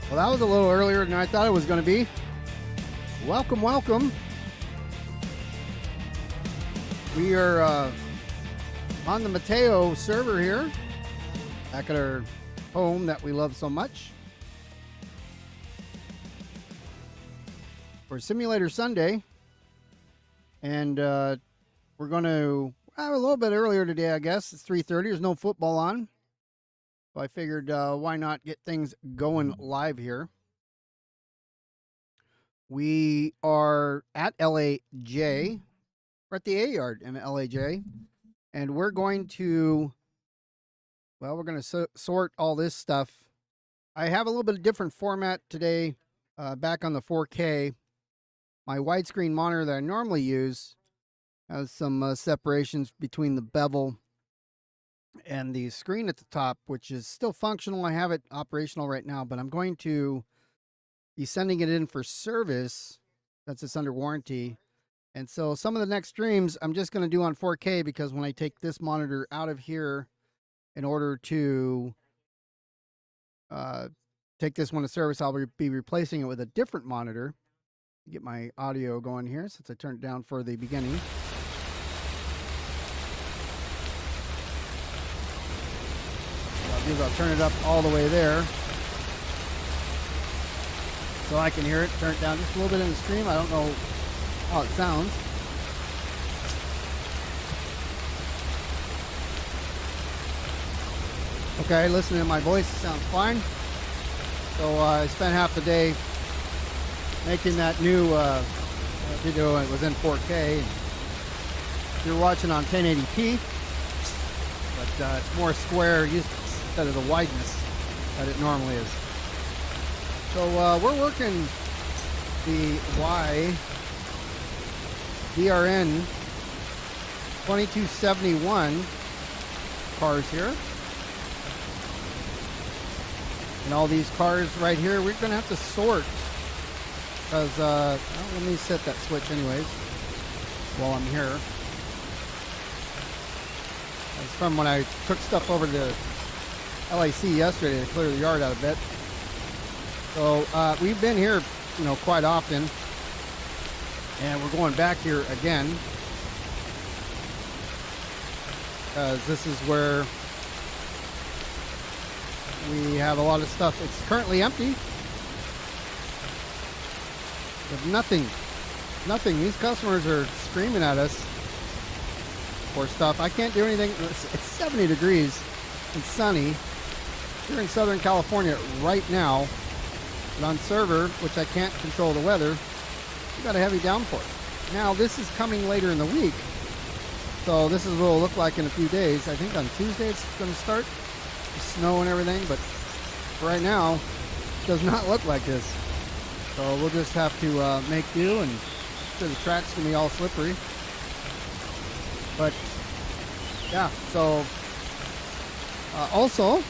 Well, that was a little earlier than I thought it was going to be. Welcome, welcome. We are on the Mateo server here, back at our home that we love so much. For Simulator Sunday. And we're going to have a little bit earlier today, I guess. It's 3:30. There's no football on. So I figured why not get things going live here. We are at LAJ. We're at the A Yard in LAJ. And we're going to, well, we're going to sort all this stuff. I have a little bit of different format today, back on the 4K. My widescreen monitor that I normally use has some separations between the bevel and the screen at the top, which is still functional. I have it operational right now, but I'm going to be sending it in for service since it's under warranty. And so some of the next streams I'm just going to do on 4K, because when I take this monitor out of here in order to take this one to service, I'll be replacing it with a different monitor. Get my audio going here since I turned it down for the beginning. I'll turn it up all the way there so I can hear it. Turn it down just a little bit in the stream. I don't know how it sounds. Okay, listening to my voice, it sounds fine. So I spent half the day making that new video. It was in 4K. You're watching on 1080p, but it's more square instead of the wideness that it normally is. So we're working the Y-VRN2271 cars here. And all these cars right here, we're going to have to sort. Because, well, let me set that switch anyways while I'm here. It's from when I took stuff over to LAC yesterday to clear the yard out a bit. So we've been here, you know, quite often, and we're going back here again because this is where we have a lot of stuff. It's currently empty. There's nothing. These customers are screaming at us for stuff. I can't do anything. It's 70 degrees and sunny here in Southern California right now. But on server, which I can't control the weather, we got a heavy downpour. Now this is coming later in the week. So this is what it'll look like in a few days. I think on Tuesday it's going to start. The snow and everything. But right now, it does not look like this. So we'll just have to make do, and sure the track's going to be all slippery. But yeah, so also,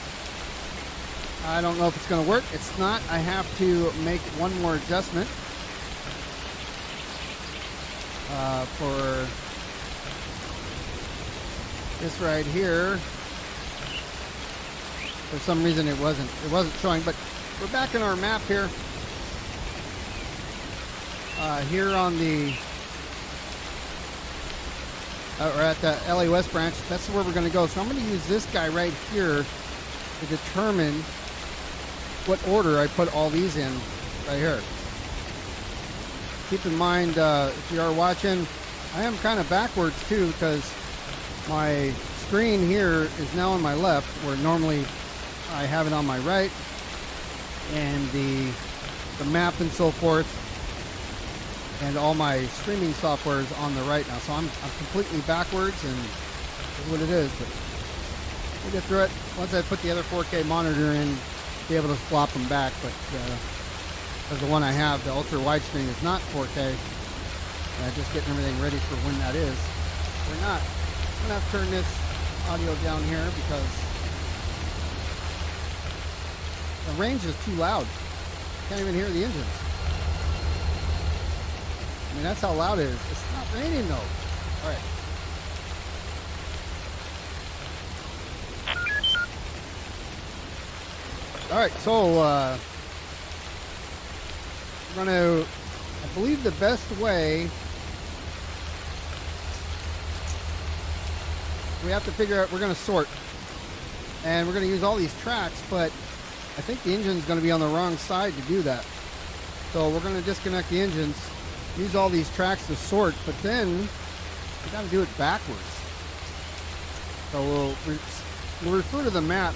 I don't know if it's going to work. It's not. I have to make one more adjustment for this right here. For some reason it wasn't showing, but we're back in our map here. Here on the we're at the LA West branch. That's where we're going to go. So I'm going to use this guy right here to determine what order I put all these in right here. Keep in mind, if you are watching, I am kind of backwards too, because my screen here is now on my left, where normally I have it on my right, and the map and so forth, and all my streaming software is on the right now. So I'm completely backwards, and that's what it is. But we'll get through it. Once I put the other 4K monitor in, be able to flop them back. But because the one I have, the ultra widescreen, is not 4K. And I'm just getting everything ready for when that is. We're not. I'm gonna have to turn this audio down here because the range is too loud. Can't even hear the engines. I mean, that's how loud it is. It's not raining though. All right. All right, so we're going to, I believe the best way, we have to figure out, we're going to sort. And we're going to use all these tracks, but I think the engine's going to be on the wrong side to do that. So we're going to disconnect the engines, use all these tracks to sort, but then we got to do it backwards. So we'll refer to the map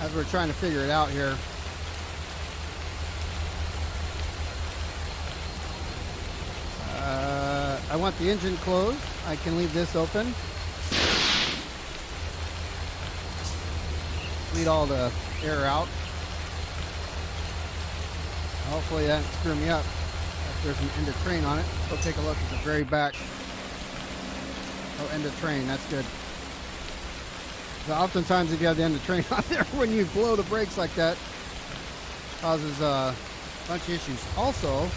as we're trying to figure it out here. I want the engine closed. I can leave this open. Lead all the air out. Hopefully that doesn't screw me up. If there's an end of train on it, go take a look at the very back. Oh, end of train, that's good. So oftentimes if you have the end of train on there, when you blow the brakes like that, causes a bunch of issues. Also,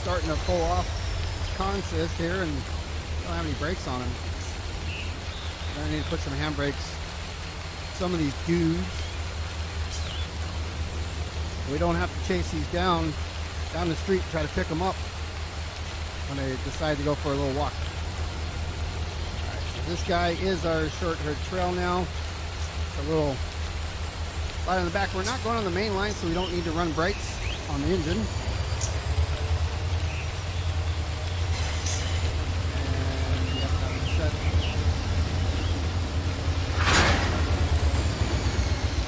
starting to pull off consist here and don't have any brakes on them. I need to put some handbrakes. Some of these dudes. We don't have to chase these down the street and try to pick them up when they decide to go for a little walk. Alright, so this guy is our short haired trail now. It's a little light on the back. We're not going on the main line, so we don't need to run brakes on the engine.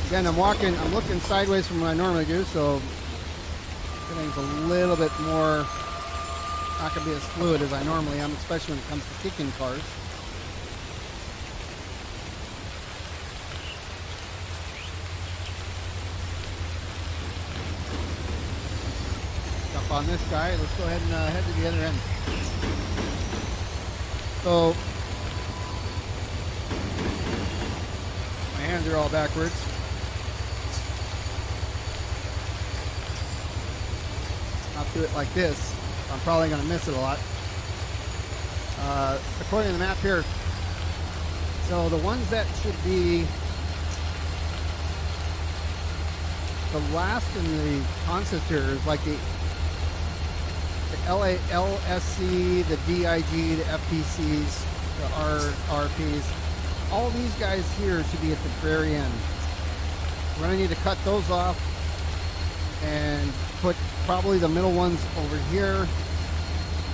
Again, I'm looking sideways from what I normally do, so everything's a little bit more, not going to be as fluid as I normally am, especially when it comes to kicking cars. Jump on this guy. Let's go ahead and head to the other end. So, my hands are all backwards. Do it like this, I'm probably going to miss it a lot. According to the map here, so the ones that should be the last in the consist here is like the LSC, the DIG, the FPCs, the RPs. All these guys here should be at the very end. We're going to need to cut those off and put probably the middle ones over here.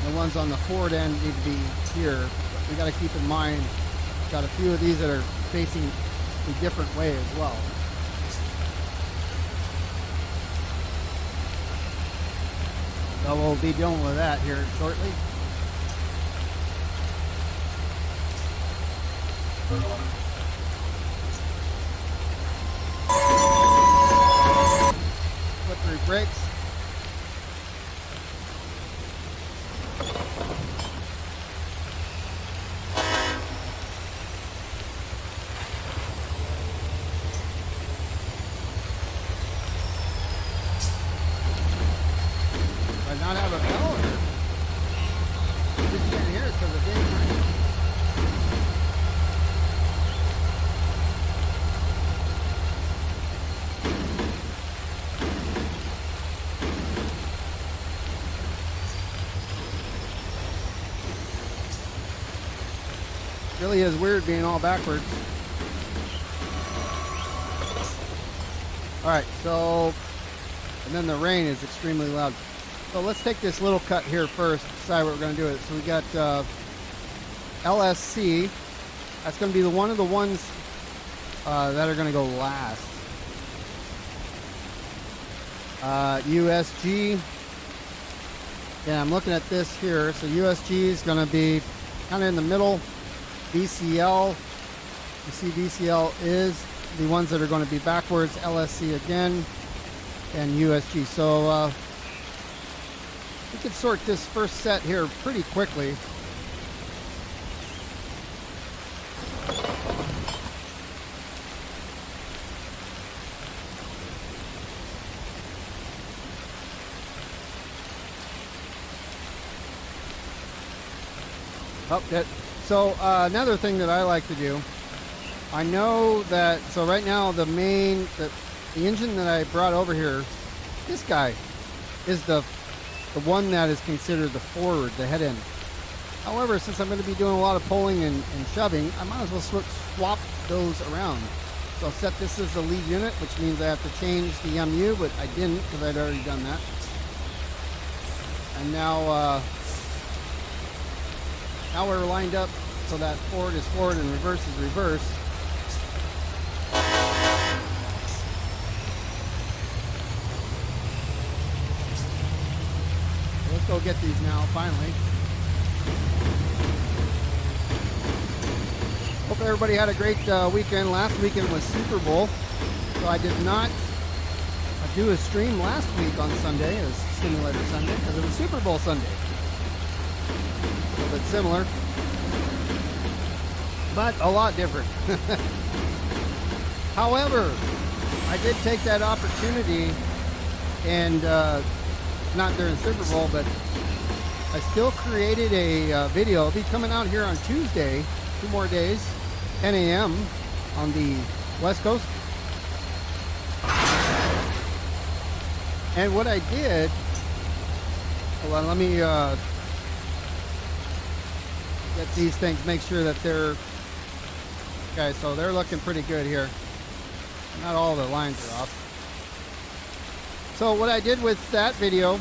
The ones on the forward end need to be here. But we got to keep in mind, got a few of these that are facing a different way as well. So we'll be dealing with that here shortly. Slippery brakes. Not have a bell here. You just can't hear it because of the dang rain. Really is weird being all backwards. All right, so, and then the rain is extremely loud. So let's take this little cut here first, decide what we're going to do with it. So we got LSC. That's going to be one of the ones that are going to go last. USG. Yeah, I'm looking at this here. So USG is going to be kind of in the middle. VCL. You see VCL is the ones that are going to be backwards. LSC again. And USG. So we could sort this first set here pretty quickly. Oh, that. So another thing that I like to do I know that, so right now the engine that I brought over here, this guy is the one that is considered the forward, the head end. However, since I'm going to be doing a lot of pulling and shoving, I might as well swap those around. So I'll set this as the lead unit, which means I have to change the MU, but I didn't because I'd already done that. And now we're lined up so that forward is forward and reverse is reverse. So let's go get these now, finally. Hope everybody had a great weekend. Last weekend was Super Bowl, so I did not do a stream last week on Sunday as Simulator Sunday because it was Super Bowl Sunday. A little bit similar, but a lot different. However, I did take that opportunity and not during Super Bowl, but I still created a video. It'll be coming out here on Tuesday, 2 more days, 10 a.m. on the West Coast. And what I did, hold on, let me get these things, make sure that they're, okay, so they're looking pretty good here. Not all the lines are off. So what I did with that video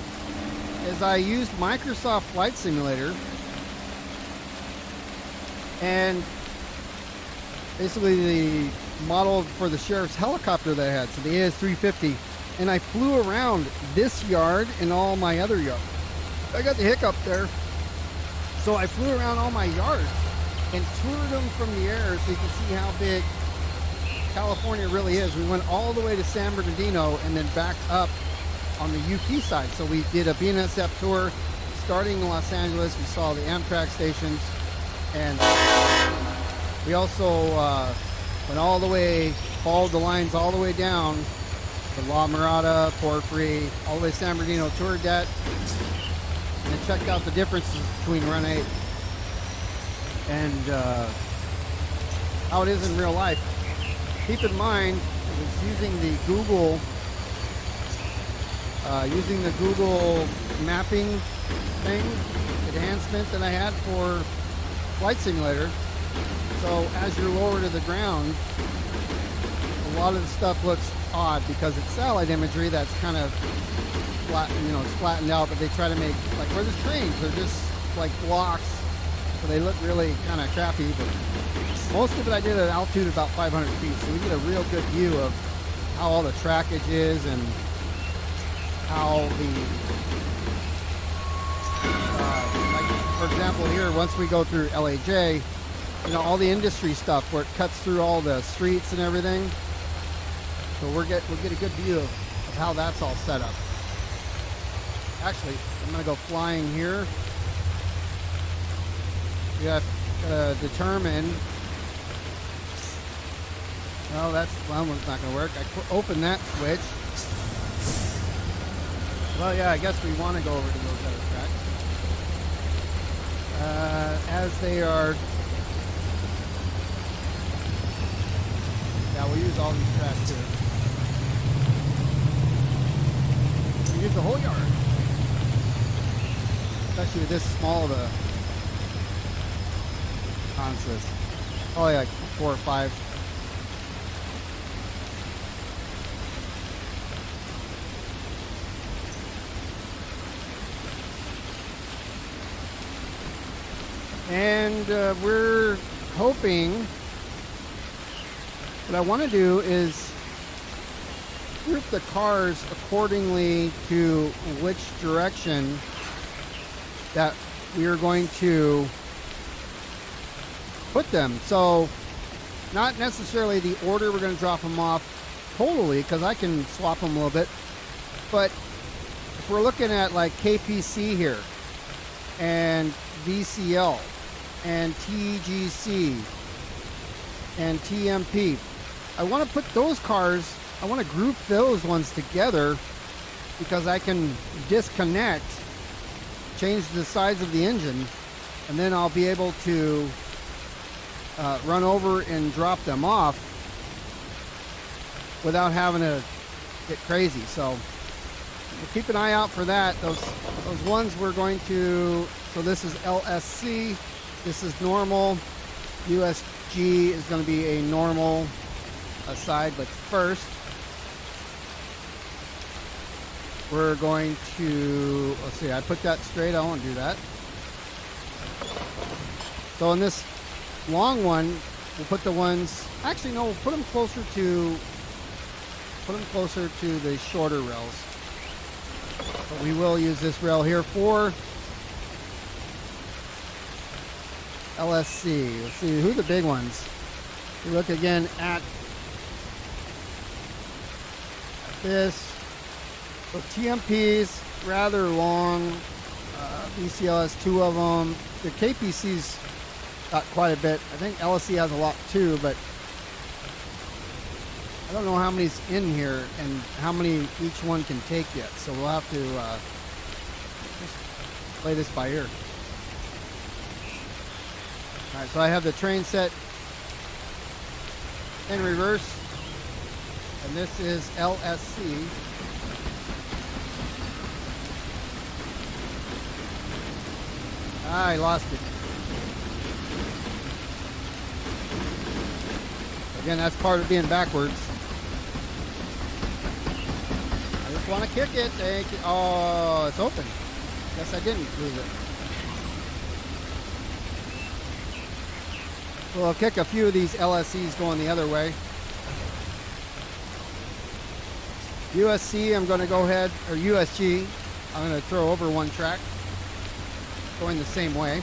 is I used Microsoft Flight Simulator and basically the model for the sheriff's helicopter that I had, so the AS-350, and I flew around this yard and all my other yards. I got the hiccup there, so I flew around all my yards and toured them from the air so you can see how big California really is. We went all the way to San Bernardino and then back up on the UP side. So we did a BNSF tour starting in Los Angeles. We saw the Amtrak stations, and we also went all the way, followed the lines all the way down to La Mirada, Porphyry, all the way to San Bernardino, toured that, and then checked out the differences between Run 8 and how it is in real life. Keep in mind, I was using the Google mapping thing, enhancement that I had for Flight Simulator. So as you're lower to the ground, a lot of the stuff looks odd because it's satellite imagery that's kind of flat, you know, it's flattened out, but they try to make, like where there's trains, they're just like blocks, so they look really kind of crappy, but most of it I did at altitude about 500 feet, so we get a real good view of how all the trackage is and how the, like for example here, once we go through LAJ, you know, all the industry stuff where it cuts through all the streets and everything. So we'll get a good view of how that's all set up. Actually, I'm gonna go flying here. We have to determine. Well, that's one one's not gonna work. I open that switch. Well, yeah, I guess we want to go over to those other tracks. As they are. Yeah, we'll use all these tracks too. We use the whole yard. Especially with this small of a consist. Probably like 4 or 5. And we're hoping, what I want to do is group the cars accordingly to which direction that we are going to put them. So not necessarily the order we're going to drop them off totally, because I can swap them a little bit, but if we're looking at like KPC here and VCL and TGC and TMP, I want to put those cars, I want to group those ones together because I can disconnect, change the size of the engine, and then I'll be able to run over and drop them off without having to get crazy. So we'll keep an eye out for that. Those ones we're going to, so this is LSC, this is normal, USG is going to be a normal side, but first we're going to, let's see, I put that straight, I won't do that. So in this long one, we'll put the ones, actually no, we'll put them closer to the shorter rails. But we will use this rail here for LSC. Let's see who the big ones. We look again at this. So TMP's rather long. VCL has 2 of them. The KPC's got quite a bit. I think LSC has a lot too, but I don't know how many's in here and how many each one can take yet. So we'll have to just play this by ear. All right, so I have the train set in reverse, and this is LSC. I lost it. Again, that's part of being backwards. I just want to kick it. Oh, it's open. Guess I didn't lose it. Well, I'll kick a few of these LSCs going the other way. USC, I'm going to go ahead, or USG, I'm going to throw over one track, going the same way.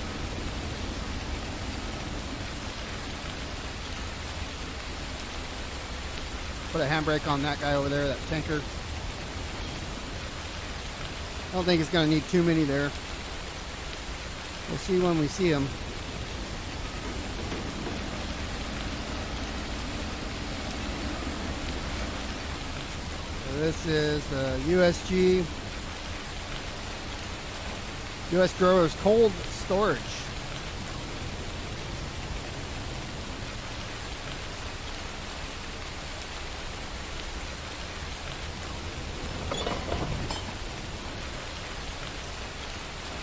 Put a handbrake on that guy over there, that tanker. I don't think it's going to need too many there. We'll see when we see them. So this is the USG. US Growers Cold Storage.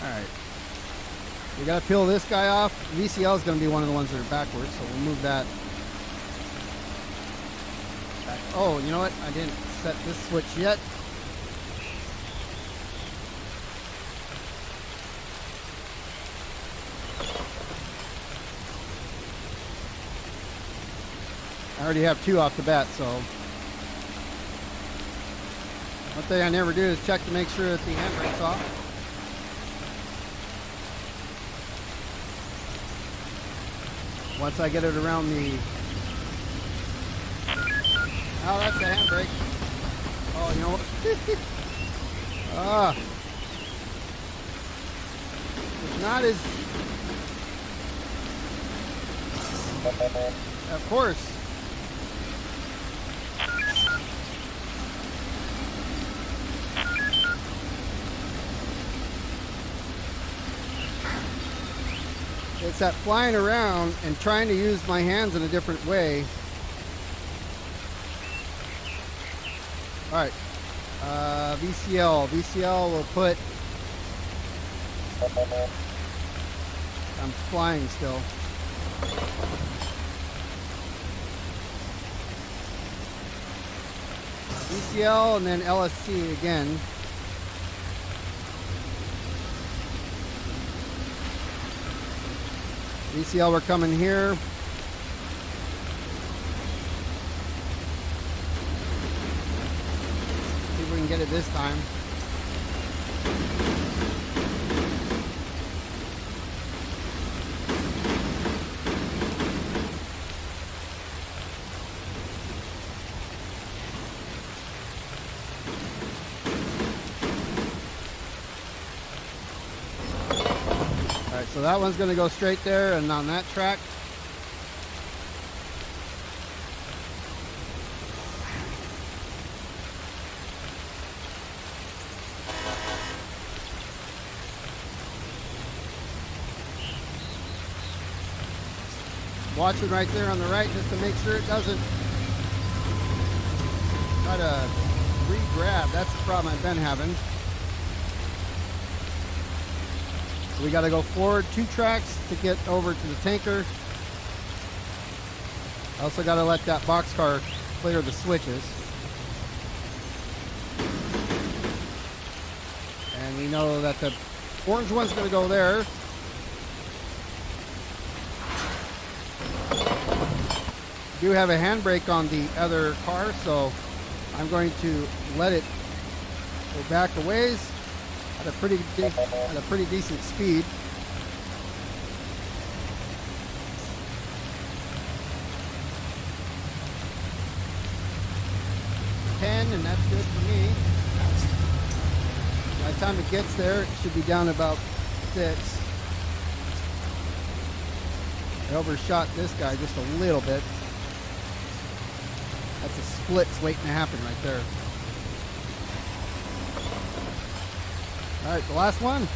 Alright. We gotta peel this guy off. VCL is gonna be one of the ones that are backwards, so we'll move that back. Oh, you know what? I didn't set this switch yet. I already have 2 off the bat, so one thing I never do is check to make sure that the handbrake's off. Once I get it around the, oh, that's the handbrake. Oh, you know what? It's not as, of course. It's that flying around and trying to use my hands in a different way. All right, VCL will put, I'm flying still. VCL and then LSC again. VCL, we're coming here. See if we can get it this time. So that one's going to go straight there and on that track. watching right there on the right just to make sure it doesn't try to re-grab. That's the problem I've been having. So we got to go forward 2 tracks to get over to the tanker. I also got to let that boxcar clear the switches. And we know that the orange one's going to go there. I do have a handbrake on the other car, so I'm going to let it go back a ways at a pretty decent speed. And that's good for me. By the time it gets there, it should be down about 6. I overshot this guy just a little bit. That's a split's waiting to happen right there. All right, the last one.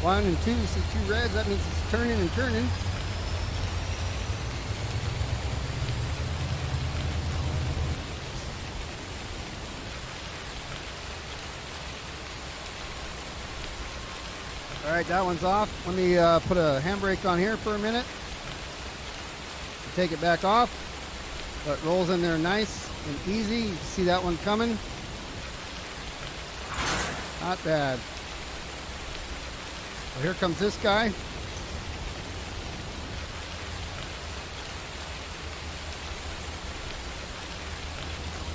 1 and 2, you see 2 reds, that means it's turning and turning. All right, that one's off. Let me put a handbrake on here for a minute. Take it back off. So it rolls in there nice and easy. You can see that one coming. Not bad. Well, here comes this guy.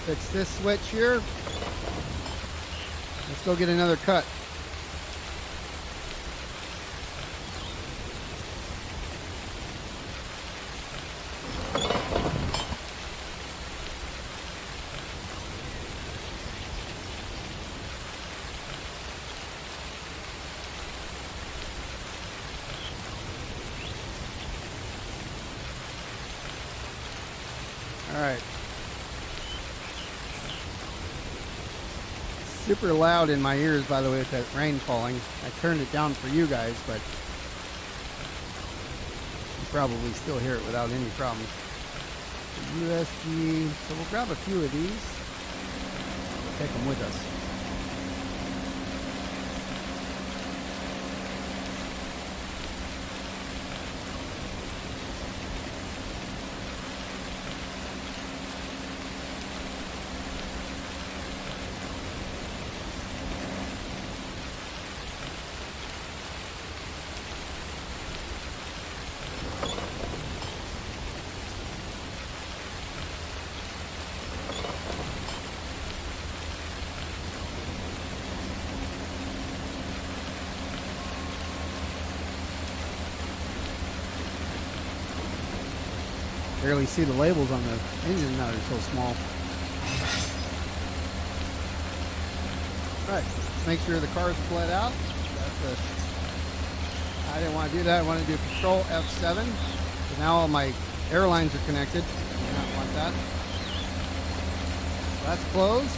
Fix this switch here. Let's go get another cut. All right. Super loud in my ears, by the way, with that rain falling. I turned it down for you guys, but you probably still hear it without any problems. The USG, so we'll grab a few of these. Take them with us. Barely see the labels on the engine now, they're so small. Right, make sure the car's bled out. I didn't want to do that. I want to do Control F7. So now all my airlines are connected. I do not want that. So that's closed.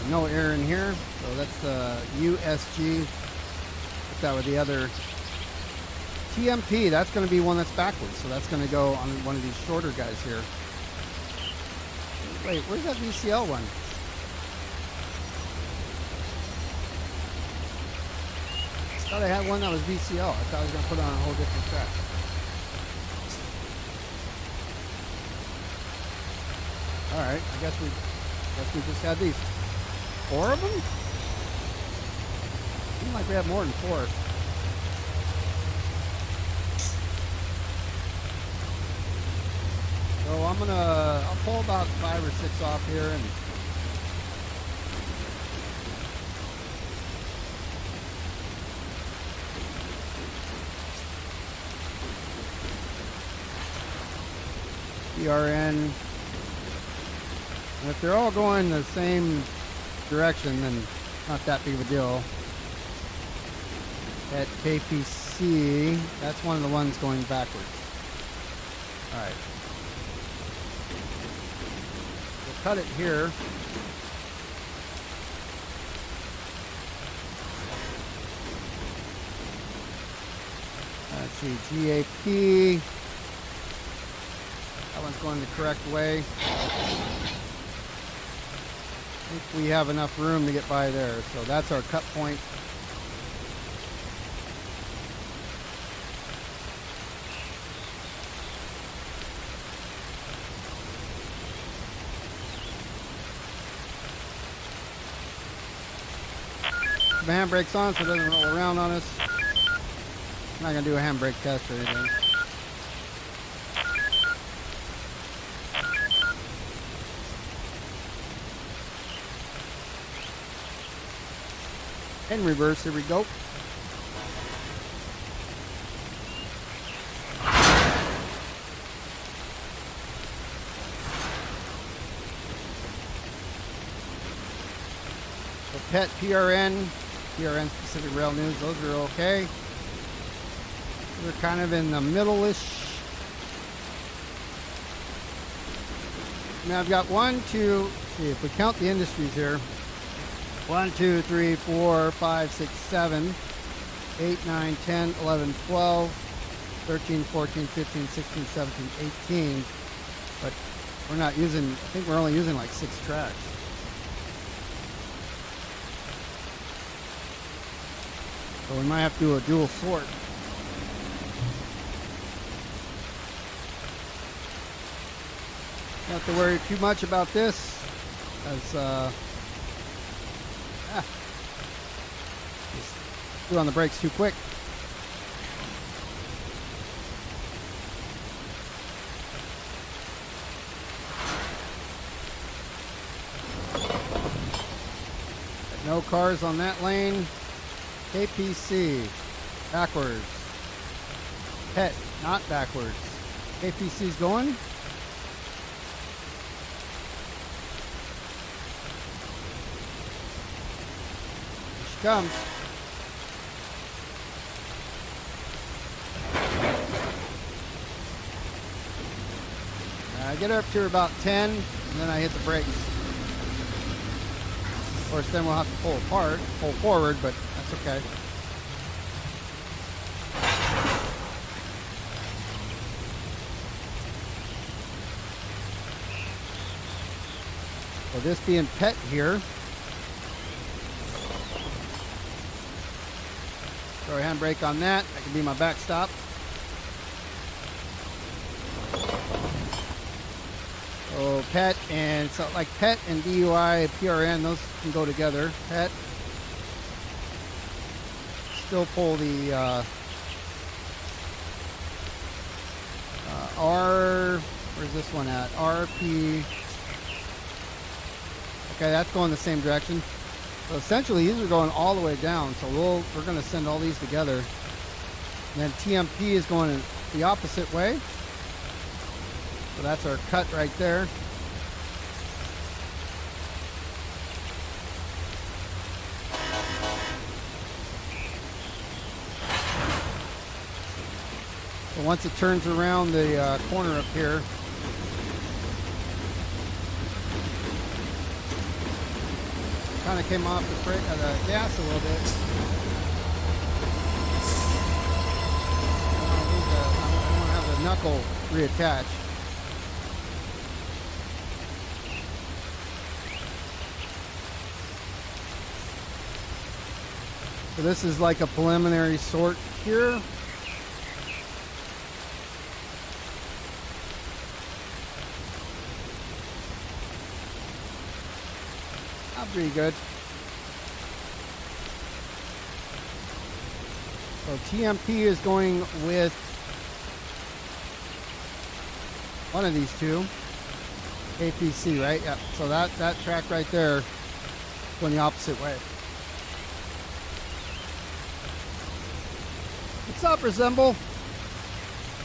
No air in here. So that's the USG. Put that with the other. TMP, that's going to be one that's backwards, so that's going to go on one of these shorter guys here. Wait, where's that VCL one? I thought I had one that was VCL. I thought I was going to put it on a whole different track. All right, I guess we just had these. 4 of them? Seems like we have more than 4. So I'll pull about 5 or 6 off here and BRN. And if they're all going the same direction, then not that big of a deal. At KPC, that's one of the ones going backwards. All right. Cut it here. Let's see, GAP. That one's going the correct way. I think we have enough room to get by there. So that's our cut point. The handbrake's on so it doesn't roll around on us. I'm not going to do a handbrake test or anything. In reverse, here we go. So PET, PRN Specific Rail News, those are okay. We're kind of in the middle-ish. Now I've got 1, 2, see if we count the industries here. 1, 2, 3, 4, 5, 6, 7, 8, 9, 10, 11, 12, 13, 14, 15, 16, 17, 18. But we're not using, I think we're only using like 6 tracks. So we might have to do a dual sort. Not to worry too much about this, as just threw on the brakes too quick. No cars on that lane. KPC, backwards. PET, not backwards. KPC's going. Here she comes. I get her up to about 10, and then I hit the brakes. Of course, then we'll have to pull forward, but that's okay. So this being PET here. Throw a handbrake on that. That can be my backstop. So PET and so like PET and DUI, PRN, those can go together. PET. Still pull the R. Where's this one at? RP. Okay, that's going the same direction. So essentially, these are going all the way down. So we're going to send all these together. And then TMP is going the opposite way. So that's our cut right there. So once it turns around the corner up here, kind of came off the gas a little bit. I want to have the knuckle reattached. So this is like a preliminary sort here. Pretty good. So TMP is going with one of these two. APC, right? Yeah. So that track right there going the opposite way. What's up, Resemble?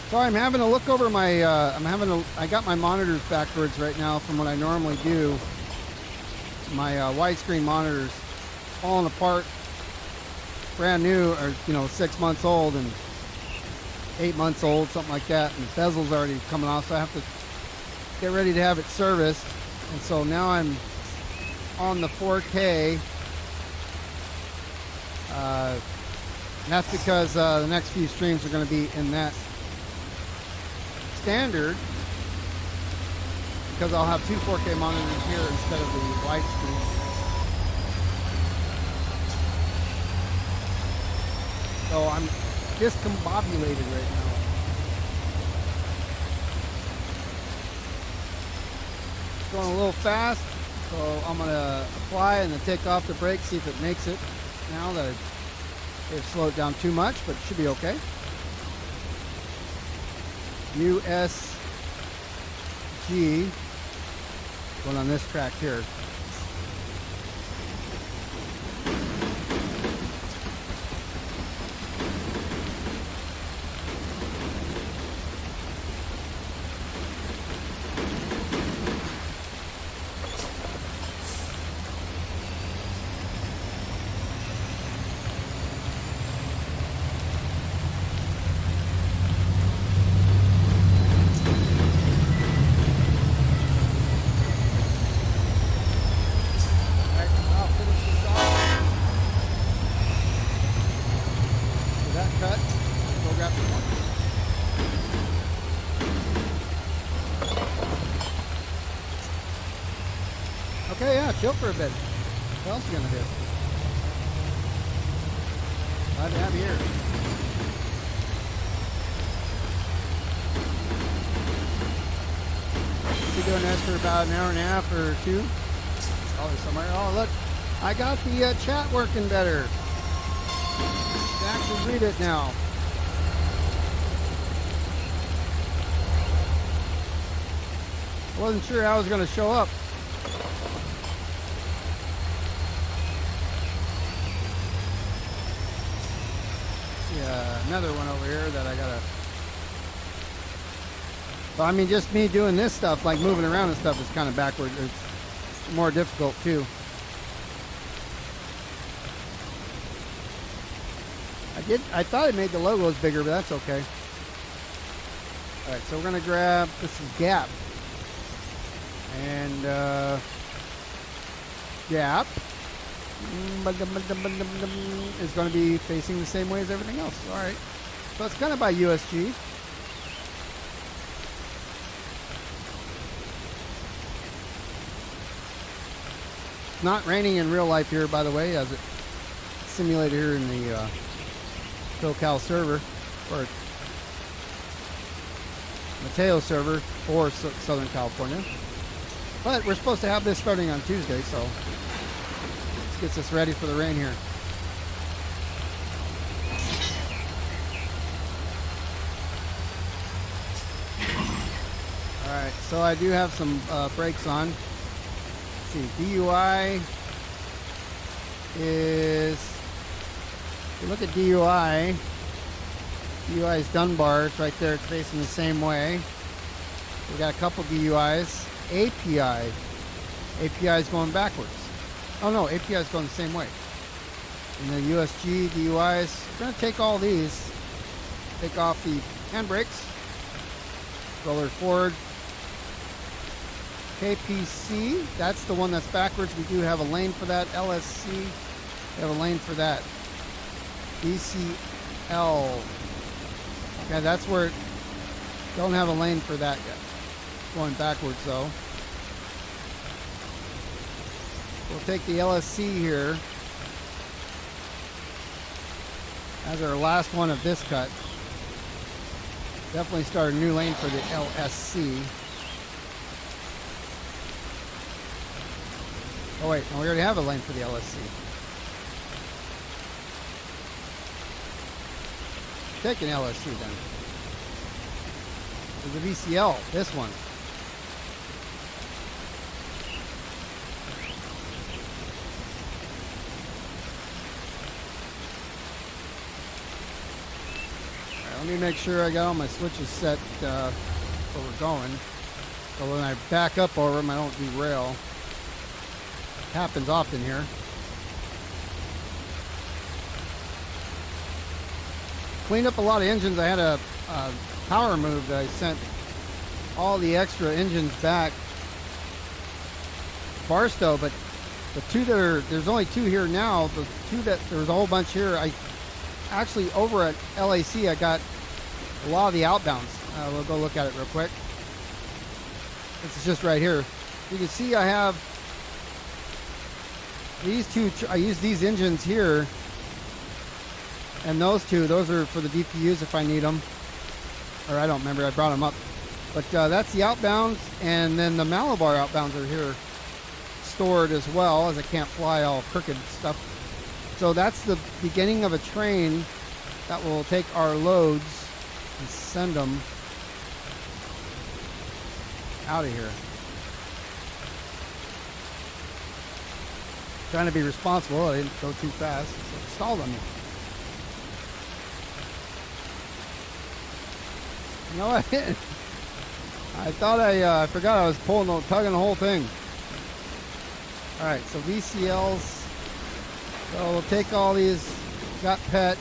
Sorry, I'm having to look over my I got my monitors backwards right now from what I normally do. My widescreen monitors falling apart, brand new, or 6 months old and 8 months old, something like that, and the bezel's already coming off, so I have to get ready to have it serviced. And so now I'm on the 4K And that's because the next few streams are going to be in that standard, because I'll have two 4K monitors here instead of the widescreen. So I'm discombobulated right now. It's going a little fast, so I'm going to apply and then take off the brake, see if it makes it. Now that they've slowed down too much, but it should be okay. USG going on this track here. Okay, yeah, chill for a bit. What else are you gonna do? Glad to have you here. Be doing this for about an hour and a half or two. Probably somewhere. Oh, look, I got the chat working better. I can actually read it now. I wasn't sure how it was going to show up. Yeah, another one over here that I gotta. Well, I mean, just me doing this stuff, like moving around and stuff, is kind of backward. It's more difficult too. I thought I made the logos bigger, but that's okay. All right, so we're gonna grab. This is Gap, and Gap is going to be facing the same way as everything else. All right, so it's kind of by USG. It's not raining in real life here, by the way, as it simulated here in the SoCal server, or Mateo server for Southern California. But we're supposed to have this starting on Tuesday, so gets us ready for the rain here. Alright, so I do have some brakes on. Let's see, DUI is, if you look at DUI, DUI is Dunbar, it's right there, it's facing the same way. We got a couple DUIs. API is going backwards. Oh no, API is going the same way. And the USG, DUIs, we're going to take all these, take off the handbrakes, roller forward. KPC, that's the one that's backwards. We do have a lane for that. LSC, we have a lane for that. DCL, okay, that's where it, don't have a lane for that yet. Going backwards though. We'll take the LSC here as our last one of this cut. Definitely start a new lane for the LSC. Oh wait, no, we already have a lane for the LSC. Take an LSC then. There's a VCL, this one. Let me make sure I got all my switches set where we're going. So when I back up over them, I don't derail. It happens often here. Cleaned up a lot of engines. I had a power move that I sent all the extra engines back Barstow, but the two that are, there's only two here now. The two that, there's a whole bunch here. actually over at LAC, I got a lot of the outbounds. We'll go look at it real quick. This is just right here. You can see I have these two. I use these engines here, and those two. Those are for the DPUs if I need them. Or I don't remember. I brought them up. But that's the outbounds, and then the Malabar outbounds are here stored as well, as I can't fly all crooked stuff. So that's the beginning of a train that will take our loads and send them out of here. Trying to be responsible. I didn't go too fast. So it stalled on me. You know what? I thought I forgot I was tugging the whole thing. All right, so VCLs. So we'll take all these. Got PET.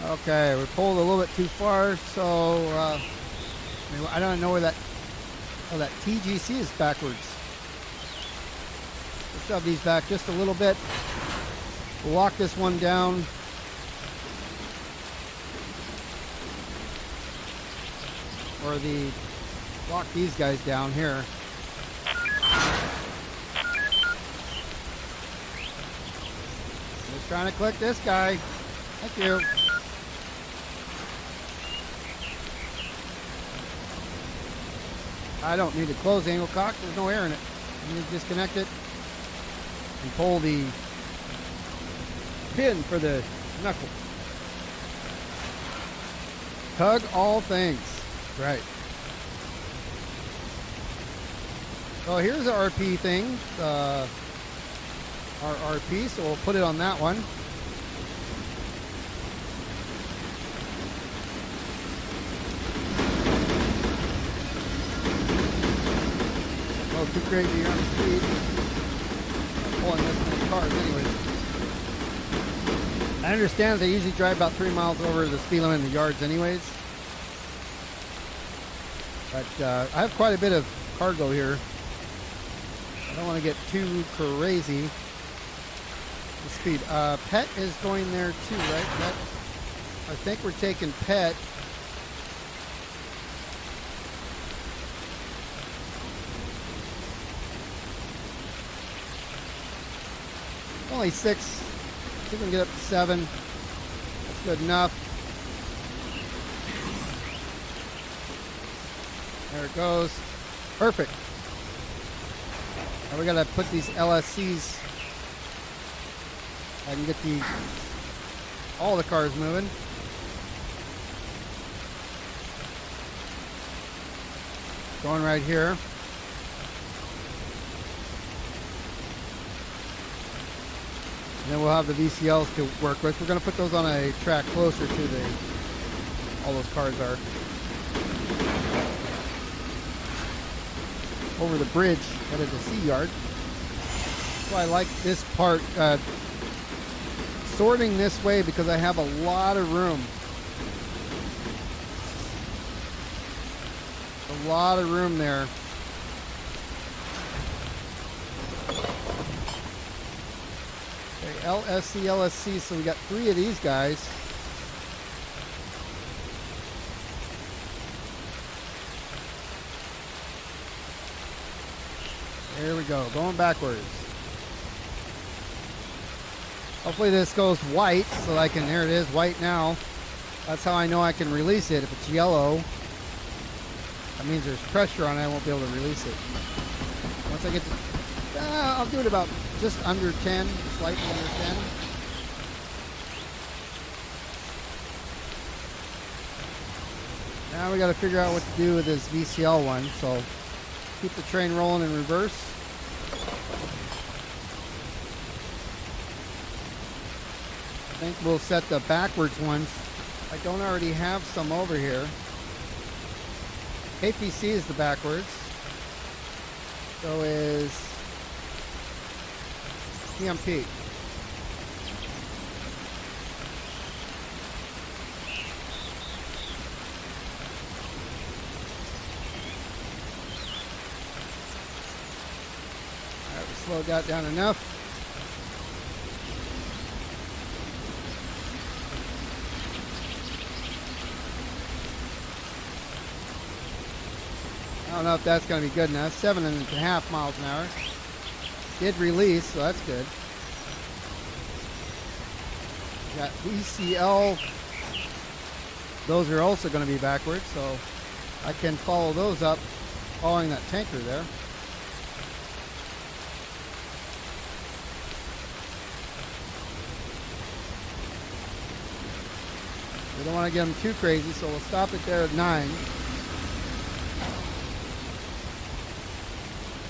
Okay, we pulled a little bit too far, so I don't know where that. Oh, that TGC is backwards. We'll shove these back just a little bit. We'll lock this one down. Or lock these guys down here. Just trying to click this guy. Thank you. I don't need to close the angle cock. There's no air in it. I need to disconnect it and pull the pin for the knuckle. Tug all things. Right. So here's the RP thing. Our RP, so we'll put it on that one. Oh, too crazy on the speed. I'm pulling this many cars anyways. I understand they usually drive about 3 miles over the speed limit in the yards anyways. But I have quite a bit of cargo here. I don't want to get too crazy. The speed. PET is going there too, right? I think we're taking PET. Only 6. See if we can get up to 7. That's good enough. There it goes. Perfect. Now we gotta put these LSCs. I can get all the cars moving. Going right here. And then we'll have the VCLs to work with. We're gonna put those on a track closer to all those cars are. Over the bridge headed to C Yard. So I like this part, sorting this way because I have a lot of room. A lot of room there. Okay, LSC, LSC, so we got 3 of these guys. There we go, going backwards. Hopefully this goes white so I can, there it is, white now. That's how I know I can release it. If it's yellow, that means there's pressure on it, I won't be able to release it. Once I get to, I'll do it about just under 10, slightly under 10. Now we got to figure out what to do with this VCL one, so keep the train rolling in reverse. I think we'll set the backwards ones. I don't already have some over here. KPC is the backwards. So is PMP. slowed that down enough. I don't know if that's going to be good enough. 7.5 miles an hour. Did release, so that's good. Got VCL. Those are also going to be backwards, so I can follow those up following that tanker there. We don't want to get them too crazy, so we'll stop it there at 9.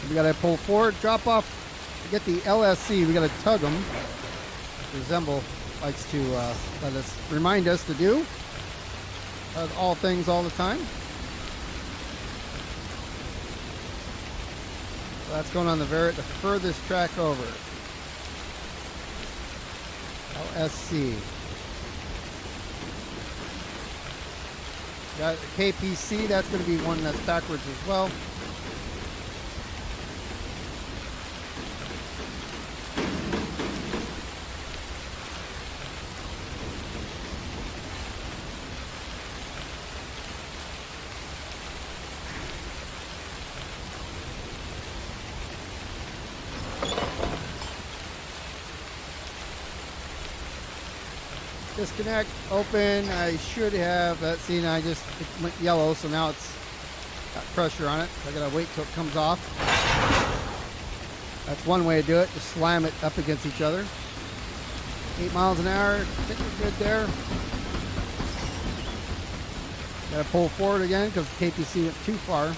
We got to pull forward, drop off, to get the LSC. We got to tug them. Resemble likes to let us remind us to do all things all the time. So that's going on the furthest track over. LSC. Got KPC. That's going to be one that's backwards as well. Disconnect, open. I should have that. See, now it went yellow, so now it's got pressure on it. I gotta wait till it comes off. That's one way to do it. Just slam it up against each other. 8 miles an hour. I think we're good there. Gotta pull forward again because KPC went too far.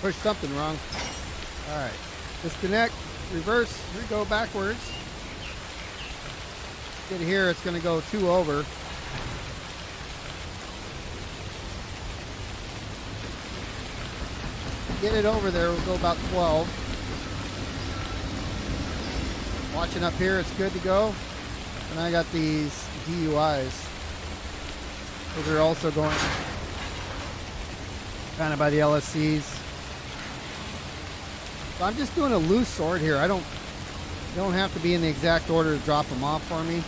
Pushed something wrong. All right, disconnect, reverse, we go backwards. Get here, it's going to go 2 over. Get it over there, we'll go about 12. Watching up here, it's good to go. And I got these DUIs. Those are also going kind of by the LSCs. So I'm just doing a loose sort here. You don't have to be in the exact order to drop them off for me.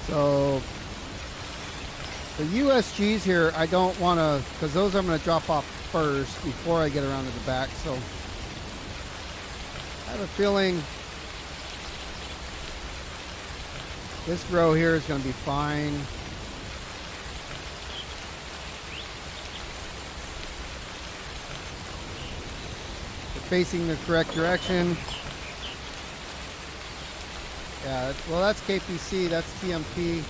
So the USGs here, I don't want to, because those I'm going to drop off first before I get around to the back. So I have a feeling this row here is going to be fine. Facing the correct direction. Yeah, well, that's KPC, that's TMP.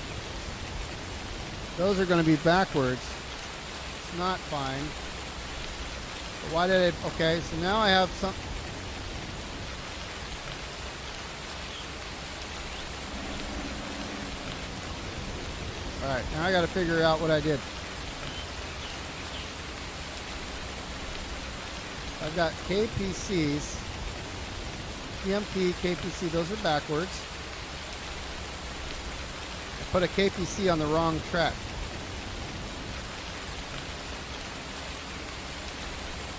Those are going to be backwards. It's not fine. But why did it? Okay, so now I have some. All right, now I got to figure out what I did. I've got KPCs, TMP, KPC, those are backwards. I put a KPC on the wrong track.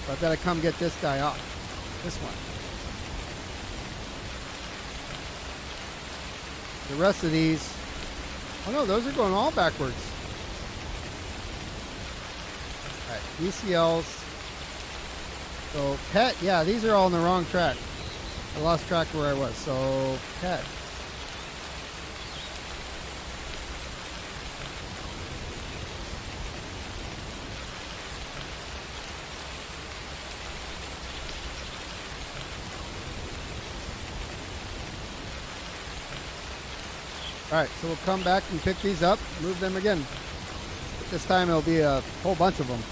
So I've got to come get this guy off, this one. The rest of these, oh no, those are going all backwards. All right, VCLs. So PET, yeah, these are all on the wrong track. I lost track of where I was. So PET. All right, so we'll come back and pick these up, move them again. But this time it'll be a whole bunch of them.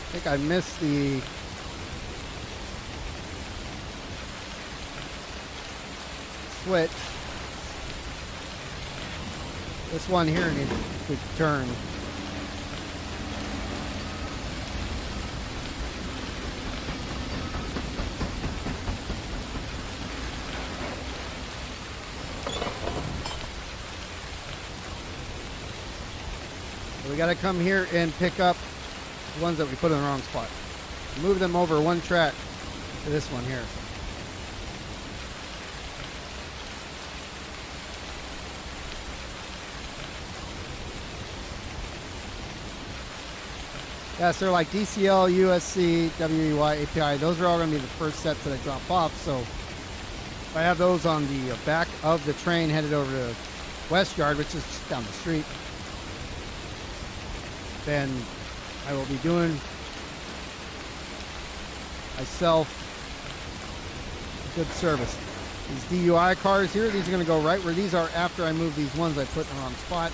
I think I missed the switch. This one here needs to turn. So we got to come here and pick up the ones that we put in the wrong spot. Move them over one track to this one here. Yes, they're like DCL, USC, WEY, API. Those are all going to be the first sets that I drop off. So if I have those on the back of the train headed over to West Yard, which is just down the street, then I will be doing myself good service. These DUI cars here, these are going to go right where these are after I move these ones I put in the wrong spot.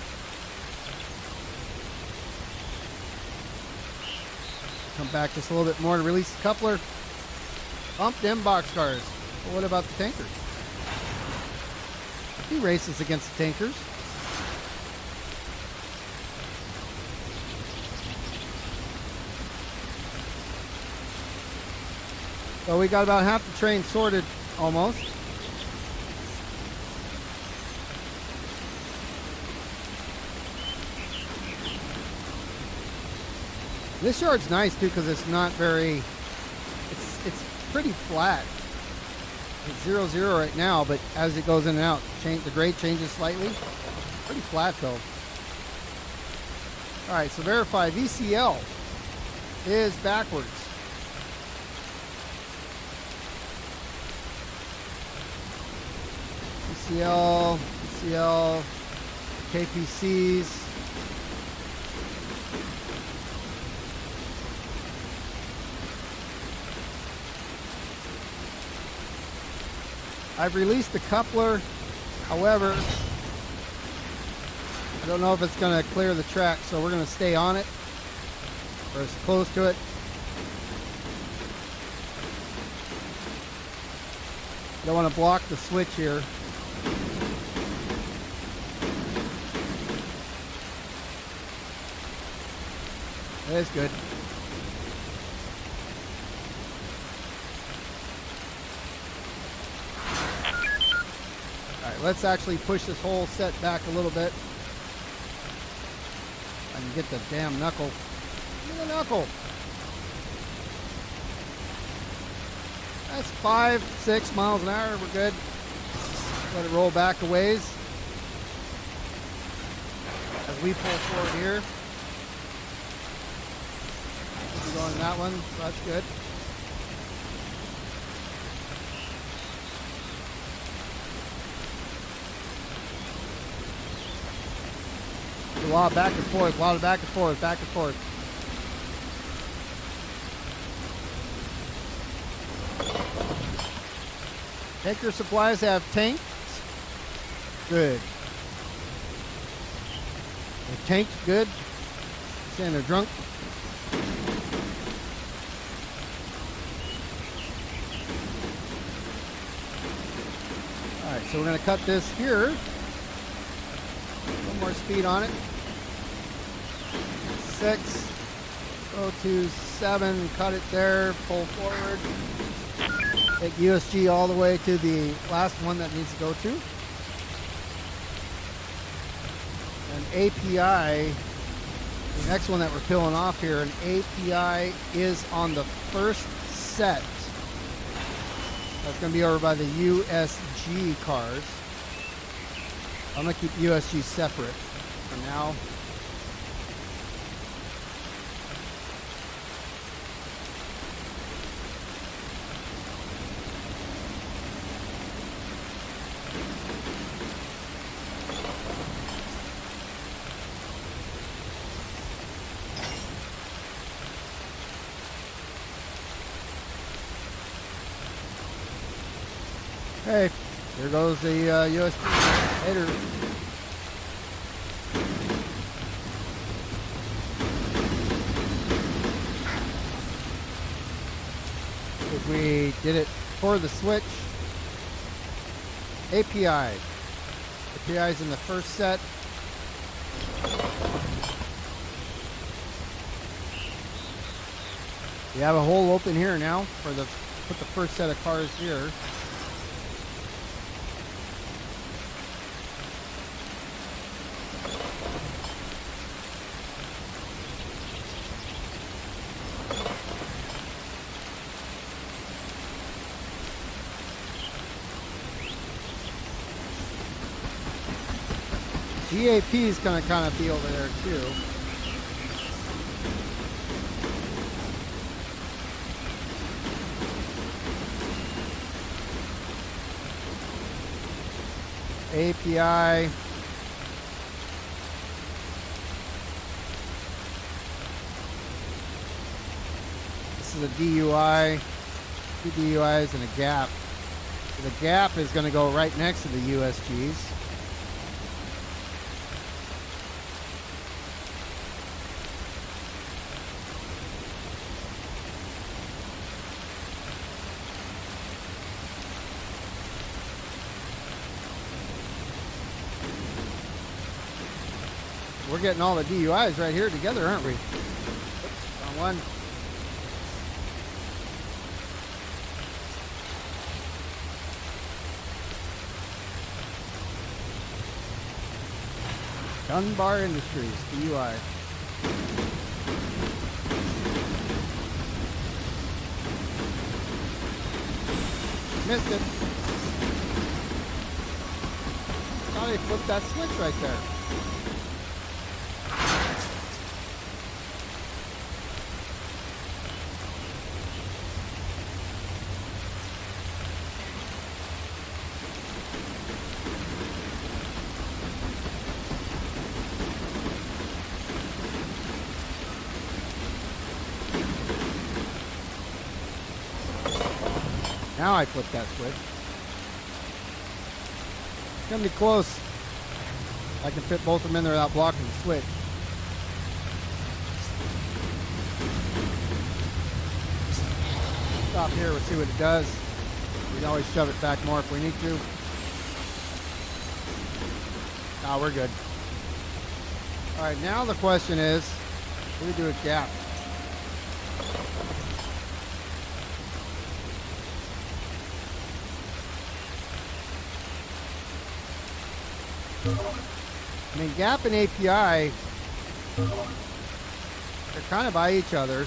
Come back just a little bit more to release the coupler. Bump them box cars. Well, what about the tankers? He races against the tankers. So we got about half the train sorted almost. This yard's nice too because it's not very, it's pretty flat. It's 0-0 right now, but as it goes in and out, the grade changes slightly. Pretty flat though. All right, so verify VCL is backwards. VCL, KPCs. I've released the coupler, however, I don't know if it's going to clear the track, so we're going to stay on it, or as close to it. I don't want to block the switch here. That is good. Let's actually push this whole set back a little bit. I can get the damn knuckle. Look at the knuckle. That's 5-6 miles an hour. We're good. Let it roll back a ways as we pull forward here. We're going that one, so that's good. A lot of back and forth, a lot of back and forth, back and forth. Tanker supplies have tanks. Good. The tank's good. Saying they're drunk. Alright, so we're going to cut this here. A little more speed on it. 6, go to 7, cut it there, pull forward, take USG all the way to the last one that needs to go to. And API, the next one that we're peeling off here, an API is on the first set. That's going to be over by the USG cars. I'm going to keep USG separate for now. Hey, there goes the USB header. If we did it for the switch, API. API is in the first set. We have a hole open here now for the put the first set of cars here. GAP is going to kind of be over there too. API. This is a DUI, 2 DUIs and a gap. So the gap is going to go right next to the USGs. We're getting all the DUIs right here together, aren't we? Oops, wrong one. Dunbar Industries, DUI. Missed it. Thought I flipped that switch right there. Now I flip that switch. It's gonna be close. I can fit both of them in there without blocking the switch. Stop here, we'll see what it does. We can always shove it back more if we need to. No, we're good. All right, now the question is, what do we do with gap? I mean, gap and API, they're kind of by each other.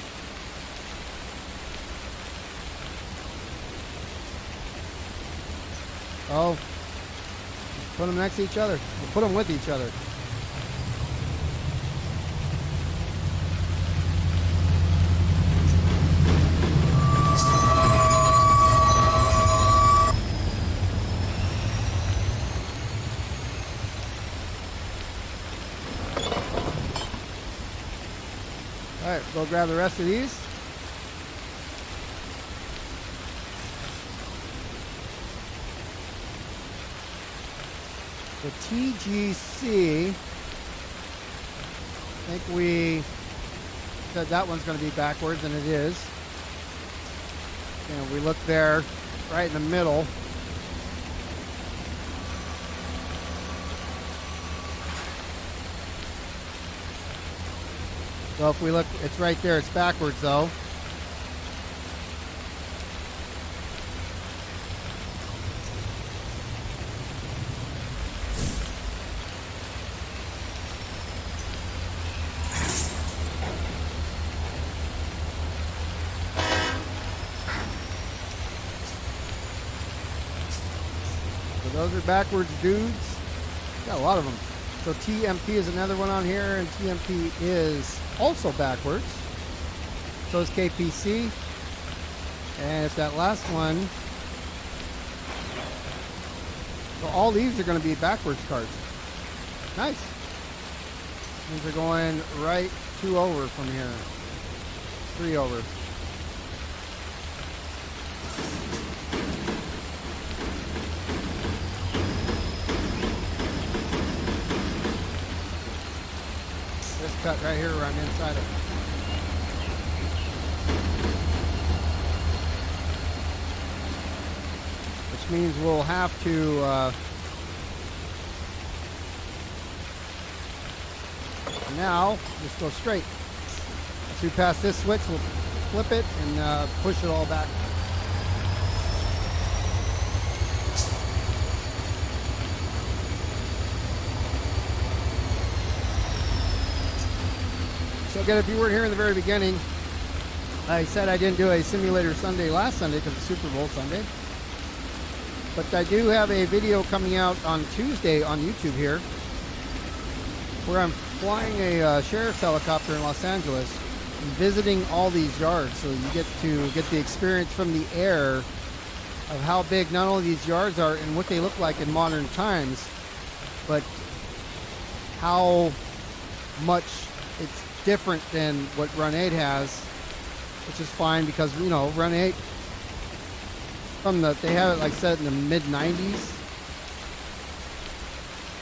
Oh, put them next to each other. We'll put them with each other. All right, go grab the rest of these. The TGC, I think we said that one's going to be backwards, and it is. And we look there, right in the middle. So if we look, it's right there. It's backwards though. So those are backwards dudes. Got a lot of them. So TMP is another one on here, and TMP is also backwards. So is KPC. And it's that last one. So all these are going to be backwards cards. Nice. These are going right 2 over from here. 3 over. Cut right here where I'm inside it. which means we'll have to now just go straight. Once we pass this switch, we'll flip it and push it all back. So again, if you weren't here in the very beginning, I said I didn't do a simulator Sunday last Sunday because it's Super Bowl Sunday. But I do have a video coming out on Tuesday on YouTube here where I'm flying a sheriff's helicopter in Los Angeles and visiting all these yards. So you get to get the experience from the air of how big not only these yards are and what they look like in modern times, but how much it's different than what Run8 has, which is fine because, you know, Run8 they have it like set in the mid 90s,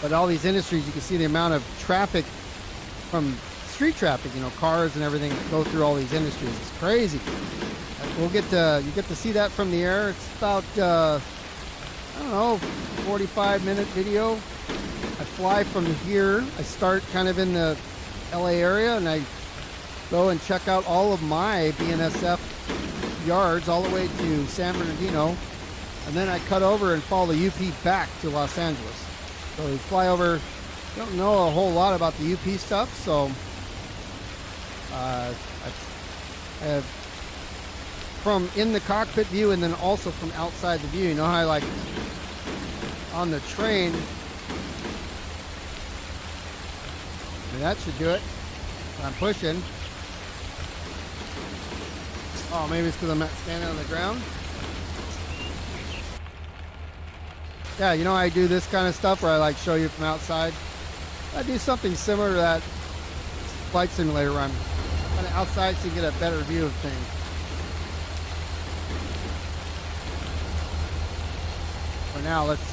but all these industries, you can see the amount of traffic from street traffic, you know, cars and everything go through all these industries. It's crazy. You get to see that from the air. It's about I don't know, 45-minute video. I fly from here. I start kind of in the LA area and I go and check out all of my BNSF yards all the way to San Bernardino, and then I cut over and follow the UP back to Los Angeles. So we fly over. Don't know a whole lot about the UP stuff, so I have from in the cockpit view and then also from outside the view. You know how I like on the train, and that should do it. I'm pushing. Oh, maybe it's because I'm not standing on the ground. Yeah, you know, I do this kind of stuff where I like show you from outside. I do something similar to that flight simulator where I'm kind of outside so you get a better view of things. For now, let's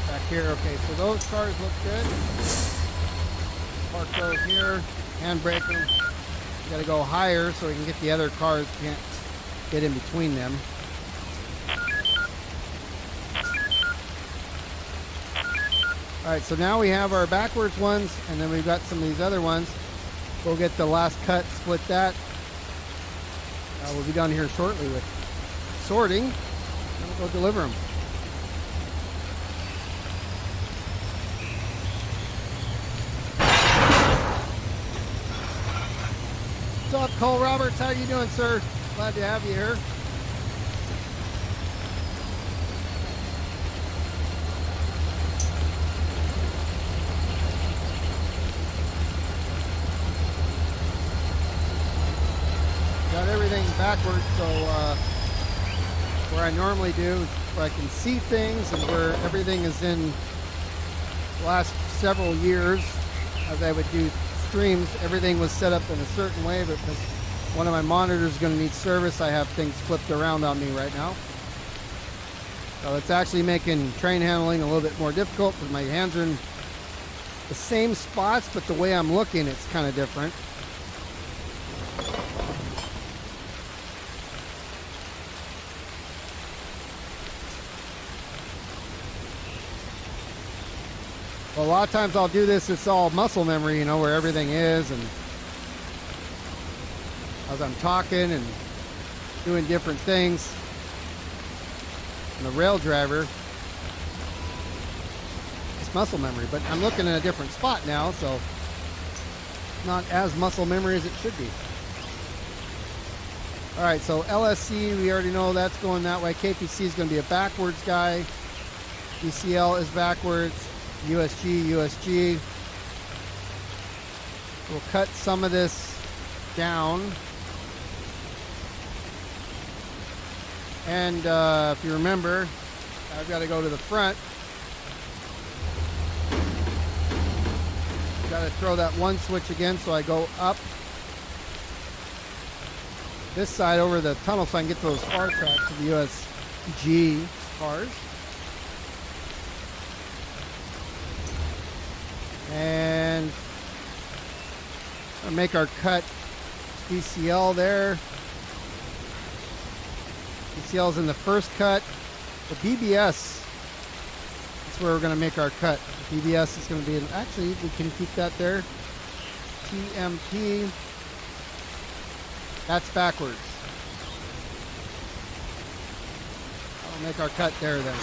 back here. Okay, so those cars look good. Park those here. Handbraking. You got to go higher so we can get the other cars, can't get in between them. Alright, so now we have our backwards ones, and then we've got some of these other ones. We'll get the last cut, split that. We'll be done here shortly with sorting, and we'll go deliver them. What's up, Cole Roberts? How you doing, sir? Glad to have you here. Got everything backwards, so where I normally do, where I can see things and where everything is in the last several years, as I would do streams, everything was set up in a certain way, but because one of my monitors is going to need service, I have things flipped around on me right now. So it's actually making train handling a little bit more difficult because my hands are in the same spots, but the way I'm looking, it's kind of different. Well, a lot of times I'll do this, it's all muscle memory, you know, where everything is, and as I'm talking and doing different things. And the rail driver, it's muscle memory, but I'm looking in a different spot now, so not as muscle memory as it should be. All right, so LSC, we already know that's going that way. KPC is going to be a backwards guy. ECL is backwards. USG. We'll cut some of this down. And if you remember, I've got to go to the front. Got to throw that one switch again so I go up this side over the tunnel so I can get to those far tracks of the USG cars. And I'll make our cut DCL there. DCL's in the first cut. The BBS is where we're going to make our cut. The BBS is going to be in, actually, we can keep that there. TMP. That's backwards. I'll make our cut there then.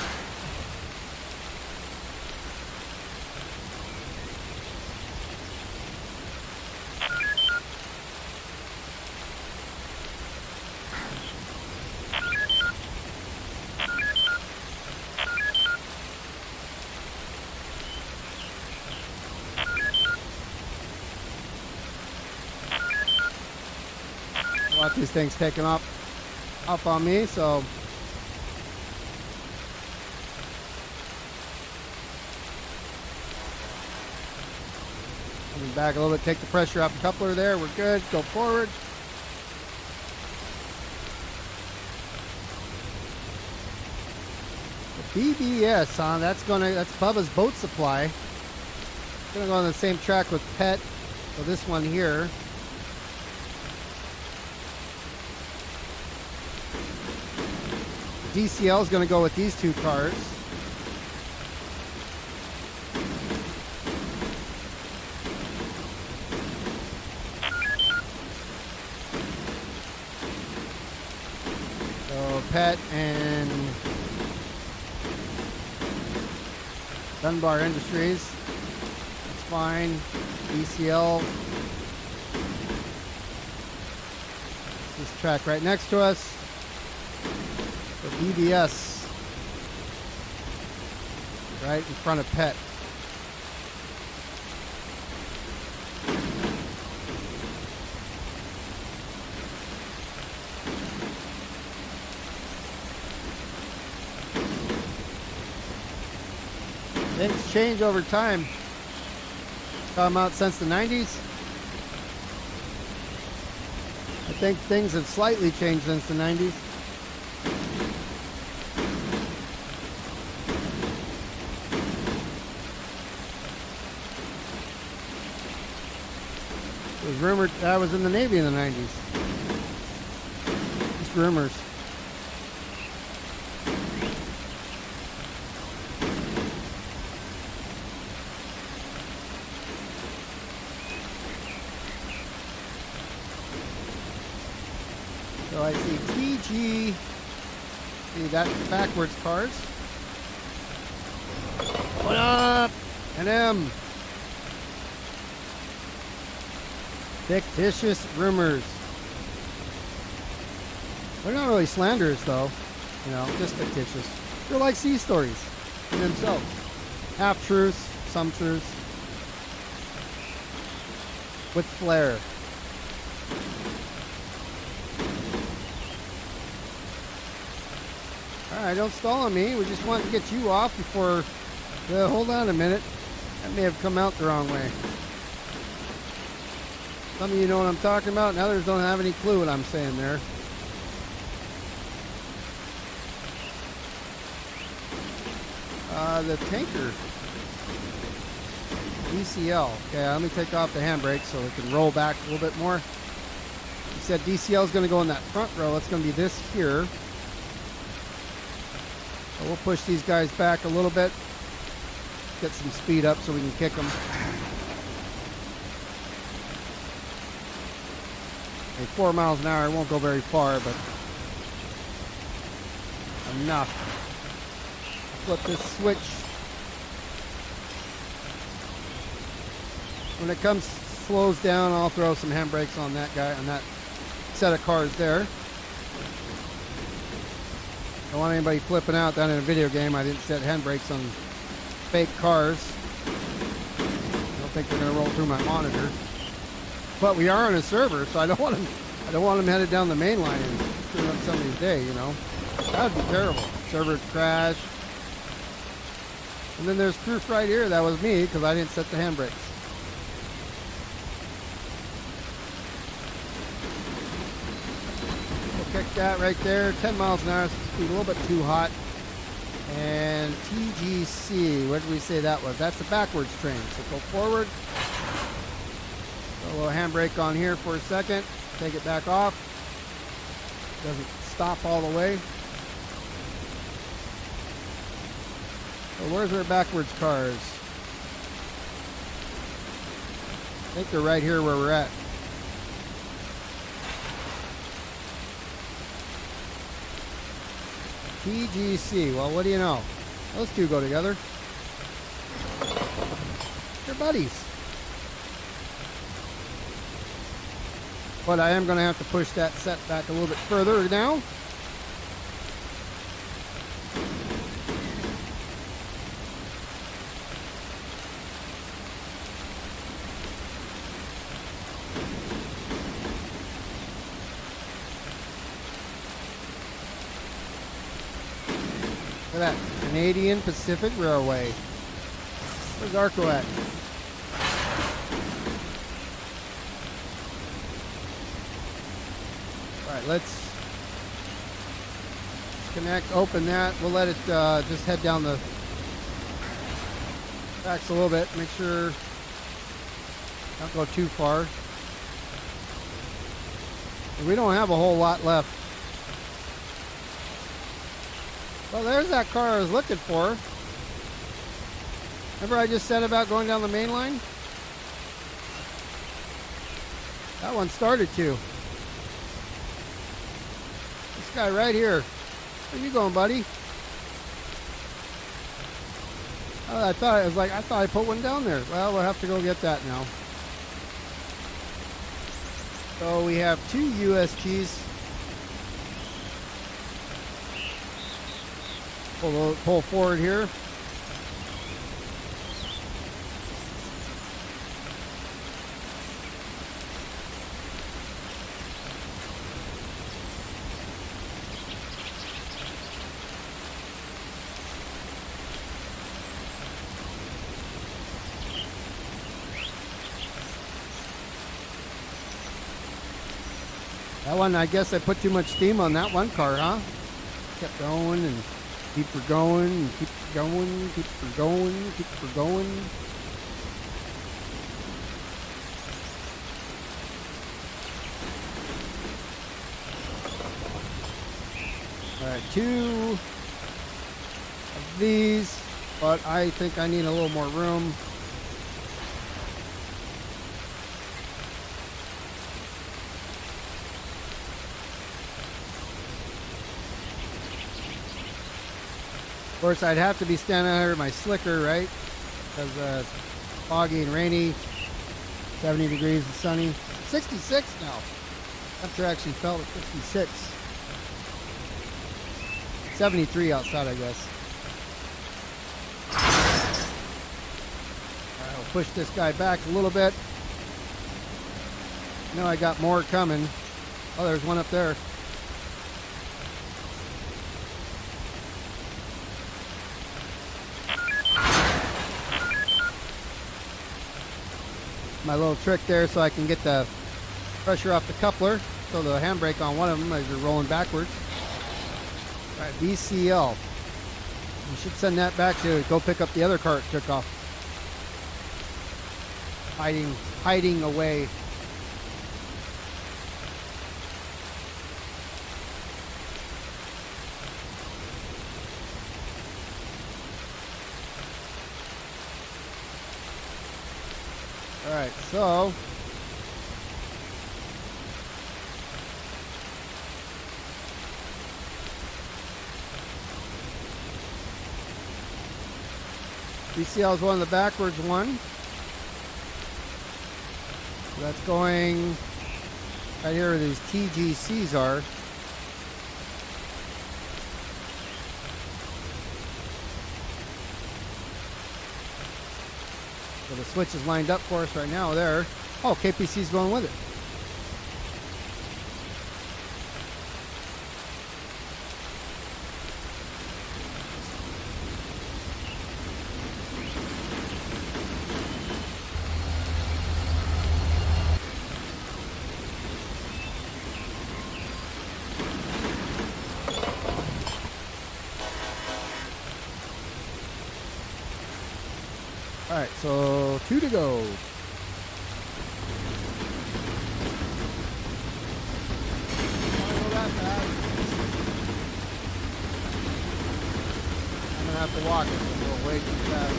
Watch these things taking up on me, so coming back a little bit, take the pressure off the coupler there. We're good. Go forward. The BBS on that's Bubba's boat supply. Gonna go on the same track with PET. So this one here. DCL is going to go with these two cars. So PET and Dunbar Industries. That's fine. DCL. This track right next to us. The BBS right in front of PET. Things change over time. Come out since the 90s. I think things have slightly changed since the 90s. It was rumored I was in the Navy in the 90s. Just rumors. So I see TG. See, that's backwards cars. What up? NM. Fictitious rumors. They're not really slanderous though, you know, just fictitious. They're like sea stories in themselves. Half truths, some truths, with flair. Alright, don't stall on me. We just want to get you off before... hold on a minute. That may have come out the wrong way. Some of you know what I'm talking about, and others don't have any clue what I'm saying there. The tanker. DCL. Okay, let me take off the handbrake so we can roll back a little bit more. You said DCL is going to go in that front row. It's going to be this here. So we'll push these guys back a little bit. Get some speed up so we can kick them. Okay, 4 miles an hour, it won't go very far, but enough. Flip this switch. When it slows down, I'll throw some handbrakes on that guy, on that set of cars there. Don't want anybody flipping out down in a video game. I didn't set handbrakes on fake cars. I don't think they're going to roll through my monitor. But we are on a server, so I don't want them headed down the main line and screwing up somebody's day, you know. That would be terrible. Server crash. And then there's proof right here. That was me because I didn't set the handbrakes. We'll kick that right there. 10 miles an hour. Speed a little bit too hot. And TGC. What did we say that was? That's a backwards train. So go forward. Put a little handbrake on here for a second. Take it back off. Doesn't stop all the way. So where's our backwards cars? I think they're right here where we're at. TGC. Well, what do you know? Those two go together. They're buddies. But I am going to have to push that set back a little bit further now. Look at that. Canadian Pacific Railway. Where's Arco at? Alright, let's connect, open that. We'll let it just head down the tracks a little bit. Make sure don't go too far. We don't have a whole lot left. Well, there's that car I was looking for. Remember I just said about going down the main line? That one started to. This guy right here. Where you going, buddy? Oh, I thought I put one down there. Well, we'll have to go get that now. So we have two USGs. Pull forward here. That one, I guess I put too much steam on that one car, huh? Kept going and keep her going and keep her going, keep her going, keep her going. Alright, two of these, but I think I need a little more room. Of course, I'd have to be standing under my slicker, right? Because it's foggy and rainy, 70 degrees and sunny. 66 now. Temperature actually fell at 56. 73 outside, I guess. All right, I'll push this guy back a little bit. I know I got more coming. Oh, there's one up there. My little trick there so I can get the pressure off the coupler. So the handbrake on one of them as you're rolling backwards. All right, VCL. You should send that back to go pick up the other car it took off. Hiding away. All right, so VCL is one of the backwards one. So that's going right here where these TGCs are. So the switch is lined up for us right now there. Oh, KPC's going with it. All right, so 2 to go. I'm gonna have to walk it. We'll wait for that.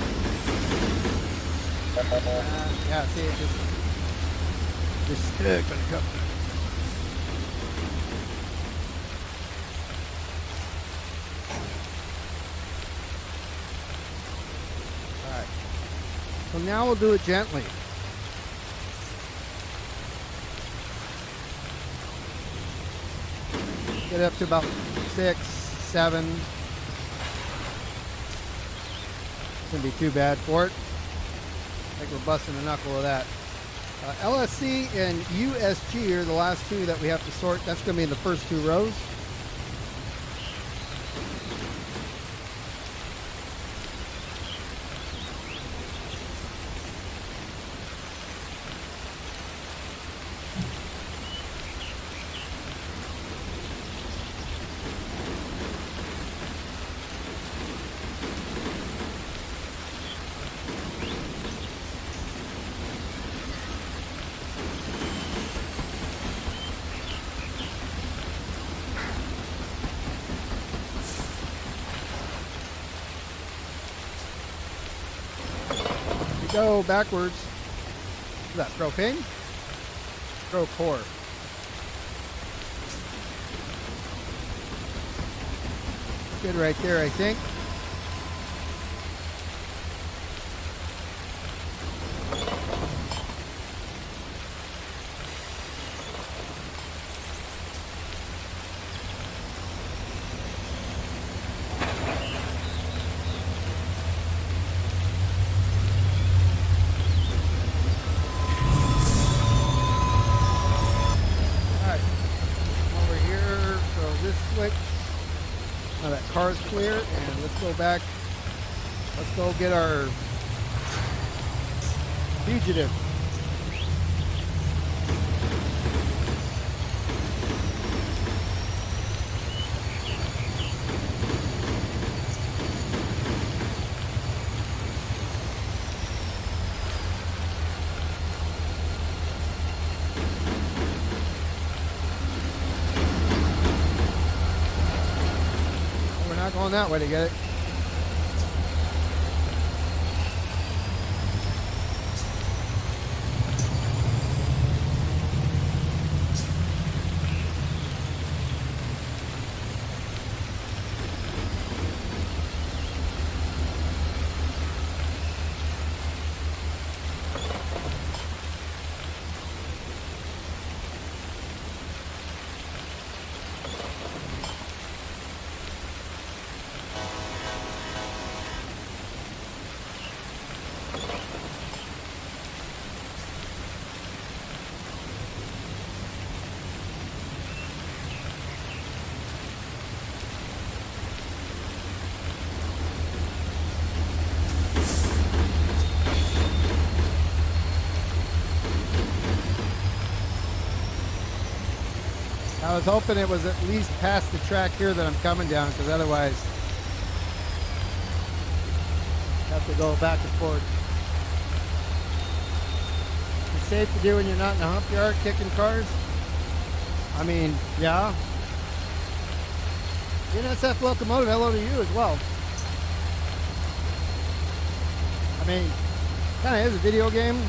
Yeah, see, it just stuck when it comes. All right. So now we'll do it gently. Get up to about 6, 7. Shouldn't be too bad for it. I think we're busting a knuckle of that. LSC and USG are the last two that we have to sort. That's going to be in the first 2 rows. Go backwards. What's that? Propane? Propor. Good right there, I think. Now that car's clear, and let's go back. Let's go get our fugitive. Going that way to get it. I was hoping it was at least past the track here that I'm coming down, because otherwise I have to go back and forth. It's safe to do when you're not in the hump yard kicking cars. I mean, yeah. BNSF locomotive, hello to you as well. I mean, kind of is a video game.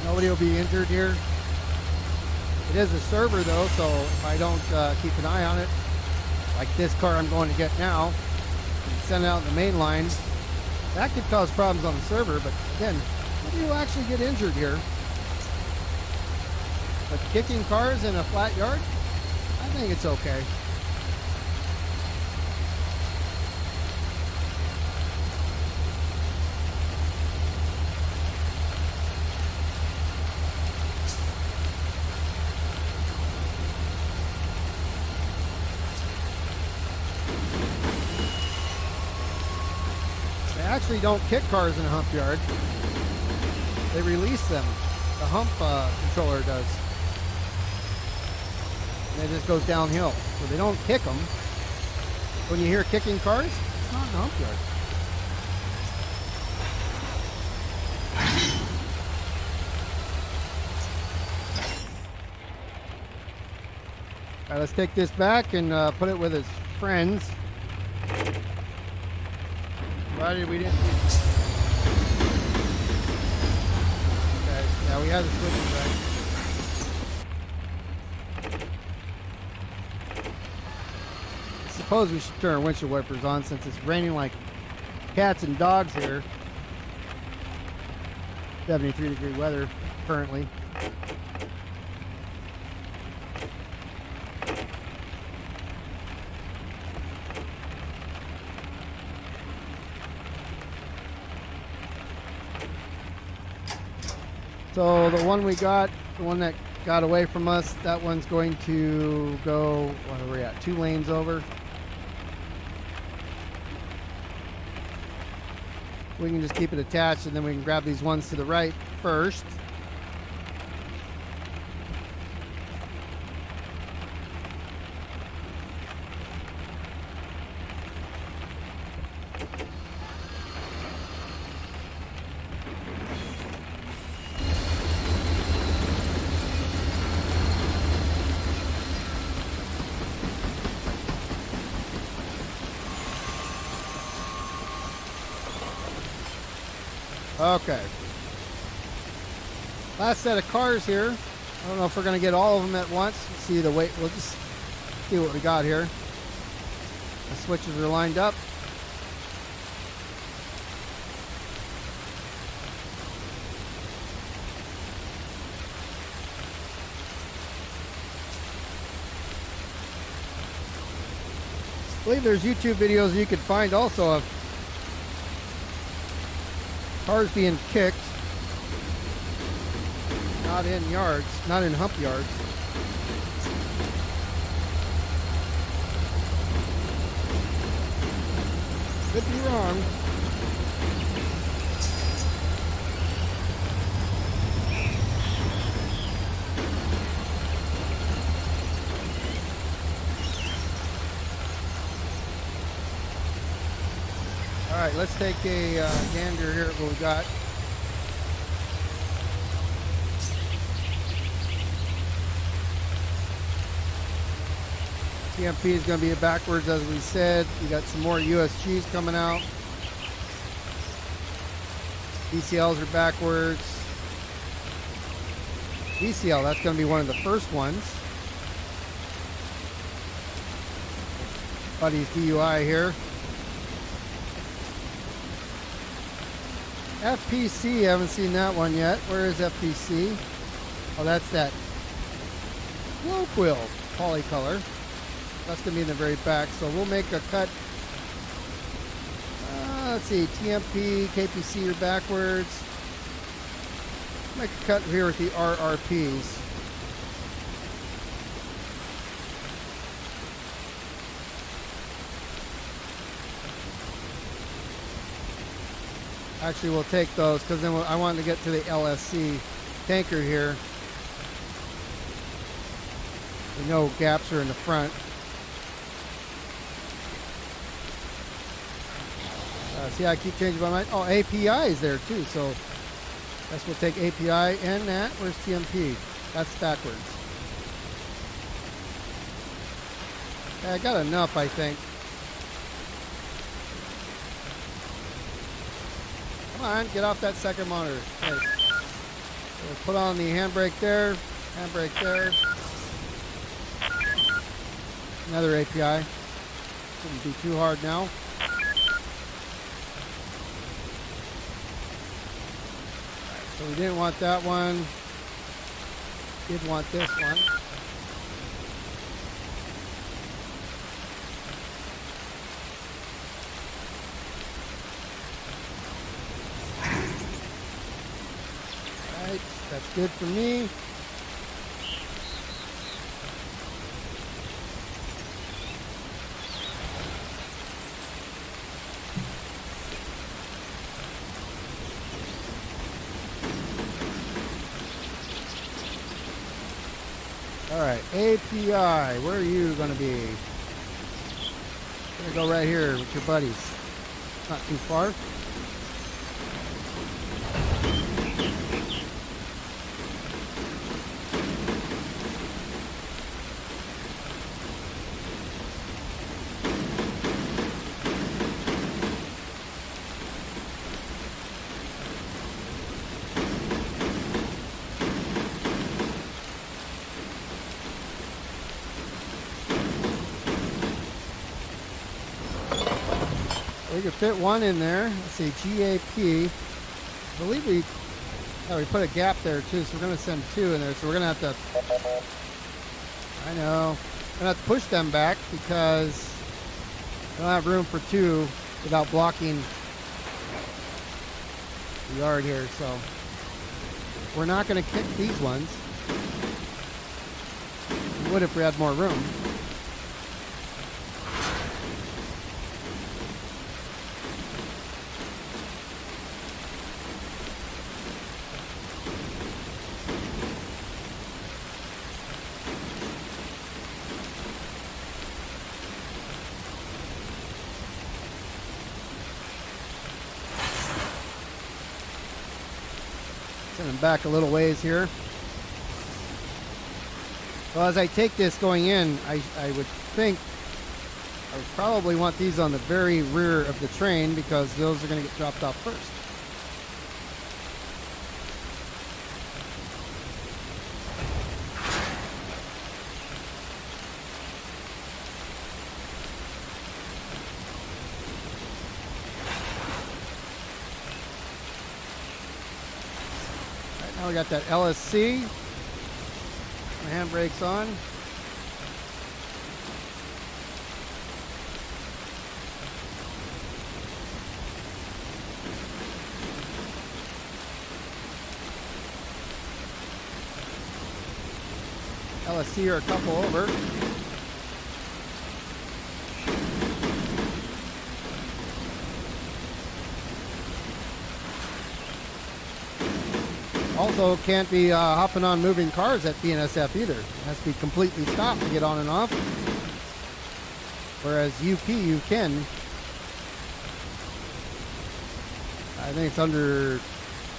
Nobody will be injured here. It is a server though, so if I don't keep an eye on it, like this car I'm going to get now, and send it out in the main line, that could cause problems on the server, but again, nobody will actually get injured here. But kicking cars in a flat yard, I think it's okay. Actually don't kick cars in a hump yard. They release them. The hump controller does. And it just goes downhill. So they don't kick them. When you hear kicking cars, it's not in a hump yard. All right, let's take this back and put it with its friends. Provided we didn't. Okay, yeah, we had the switches right. I suppose we should turn our windshield wipers on since it's raining like cats and dogs here. 73-degree weather currently. So the one we got, the one that got away from us, that one's going to go, what are we at, 2 lanes over. We can just keep it attached and then we can grab these ones to the right first. Okay. Last set of cars here. I don't know if we're going to get all of them at once. Let's see the weight. We'll just see what we got here. The switches are lined up. I believe there's YouTube videos you could find also of cars being kicked, not in yards, not in hump yards. Could be wrong. All right, let's take a gander here at what we got. TMP is going to be backwards, as we said. We got some more USGs coming out. DCLs are backwards. DCL, that's going to be one of the first ones. Buddy's DUI here. FPC, haven't seen that one yet. Where is FPC? Oh, that's that glow quill polycolor. That's going to be in the very back. So we'll make a cut. Let's see, TMP, KPC are backwards. Make a cut here with the RRPs. Actually, we'll take those because then I wanted to get to the LSC tanker here. We know gaps are in the front. See, I keep changing my mind. Oh, API is there too, so I guess we'll take API and that. Where's TMP? That's backwards. Okay, I got enough, I think. Come on, get off that second monitor. Nice. So we'll put on the handbrake there, handbrake there. Another API. Shouldn't be too hard now. So we didn't want that one. Did want this one. All right, that's good for me. All right, API, where are you going to be? Going to go right here with your buddies. Not too far. We could fit one in there. Let's see, GAP. I believe we put a gap there too, so we're going to send 2 in there. So we're going to have to, I know, we're going to have to push them back because we don't have room for 2 without blocking the yard here. So we're not going to kick these ones. We would if we had more room. Send them back a little ways here. Well, as I take this going in, I would think I would probably want these on the very rear of the train because those are going to get dropped off first. Now we got that LSC. My handbrake's on. LSC are a couple over. Also, can't be hopping on moving cars at BNSF either. It has to be completely stopped to get on and off. Whereas UP, you can. I think it's under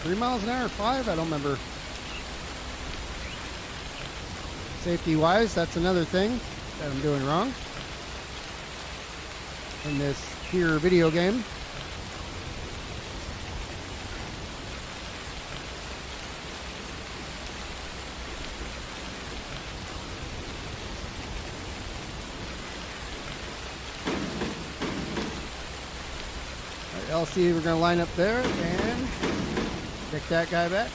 3 miles an hour, 5, I don't remember. Safety-wise, that's another thing that I'm doing wrong in this here video game. LC, we're going to line up there and pick that guy back.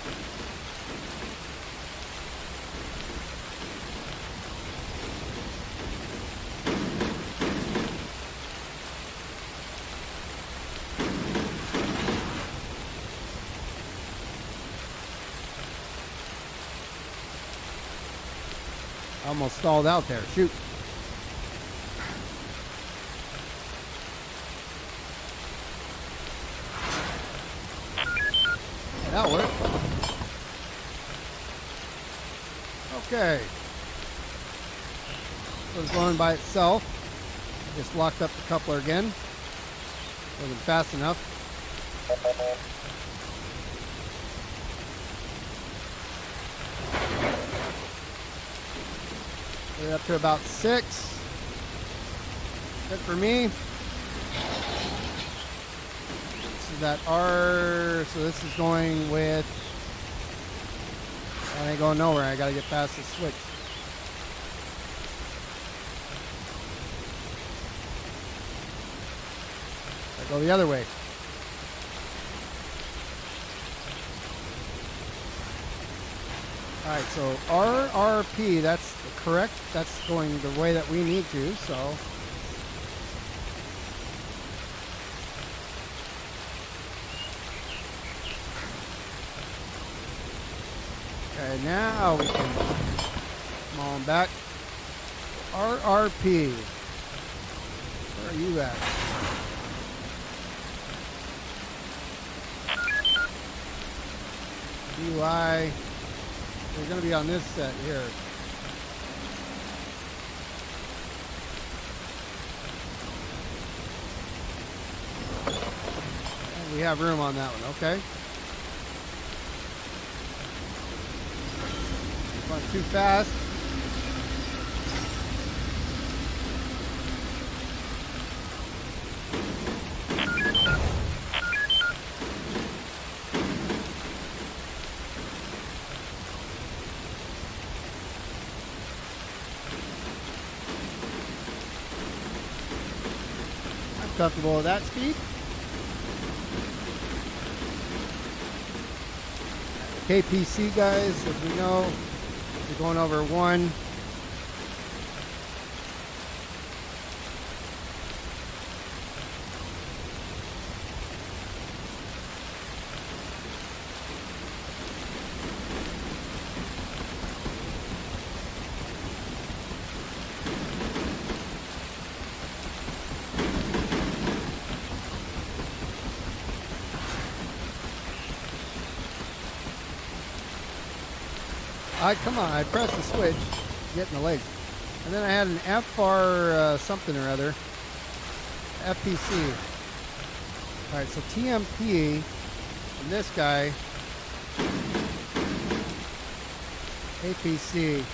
Almost stalled out there. Shoot. That'll work. Okay. So it's going by itself. Just locked up the coupler again. Wasn't fast enough. We're up to about 6. Good for me. That R, so this is going with, I ain't going nowhere. I gotta get past the switch. I go the other way. All right, so RRP, that's correct. That's going the way that we need to, so. Okay, now we can come on back. RRP. Where are you at? UI. We're going to be on this set here. And we have room on that one, okay? Going too fast. comfortable with that speed. KPC guys, as we know, we're going over 1. Come on, I pressed the switch, getting the legs. And then I had an FR something or other. FPC. Alright, so TMP and this guy, APC,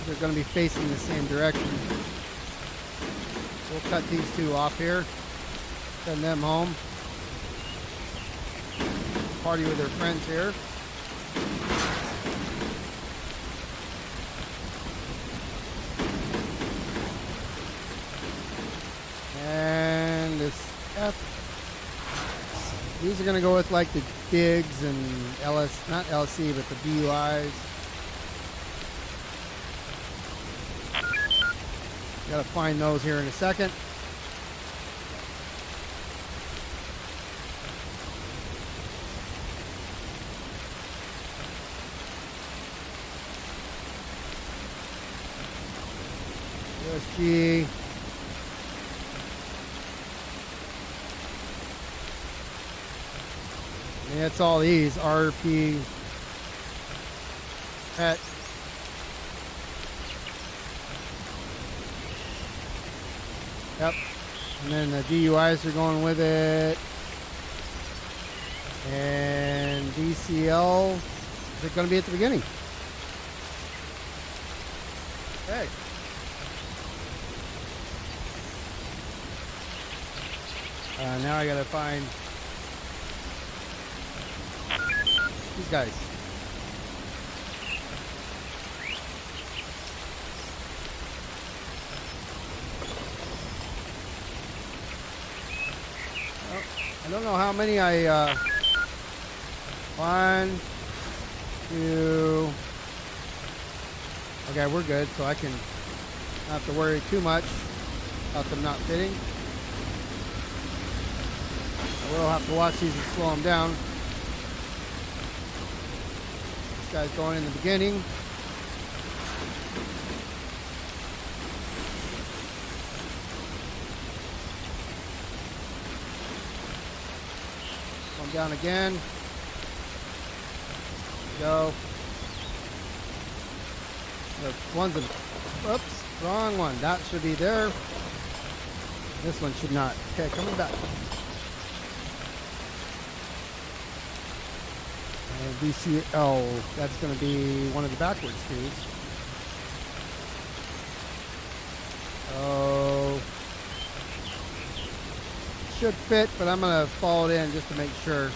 they're going to be facing the same direction. We'll cut these two off here, send them home. Party with their friends here. And this F, these are going to go with like the digs and LS, not LC, but the DUIs. Got to find those here in a second. USG. And that's all these RP pet. Yep. And then the DUIs are going with it. And DCL, is it going to be at the beginning? Okay. Now I gotta find these guys. Well, I don't know how many I 1, 2. Okay, we're good, so I can not have to worry too much about them not fitting. We'll have to watch these and slow them down. This guy's going in the beginning. Come down again. Go. The one's in, oops, wrong one. That should be there. This one should not. Okay, coming back. And DCL, that's going to be one of the backwards tubes. Oh, should fit, but I'm going to follow it in just to make sure.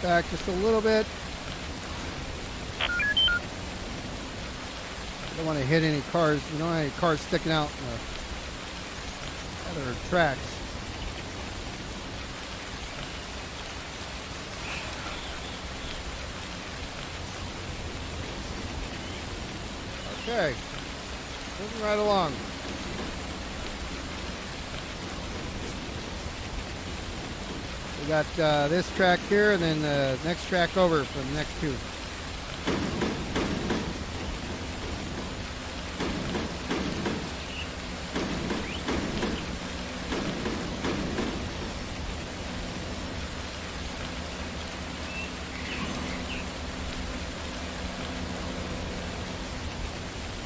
Back just a little bit. Don't want to hit any cars. You don't want any cars sticking out in the other tracks. Okay, moving right along. We got this track here, and then the next track over for the next two.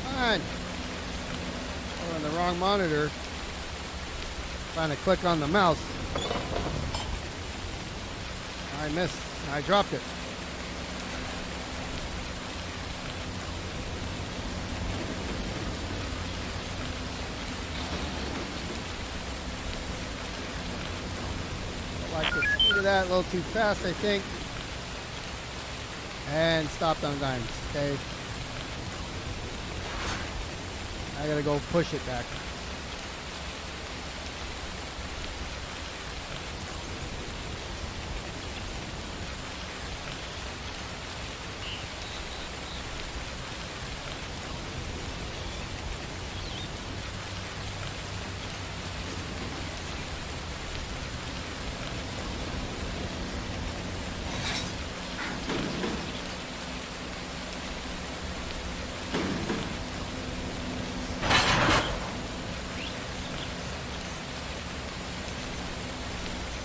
Come on. We're on the wrong monitor. Trying to click on the mouse. I missed. I dropped it. that a little too fast, I think. And stopped on dimes. Okay. I gotta go push it back.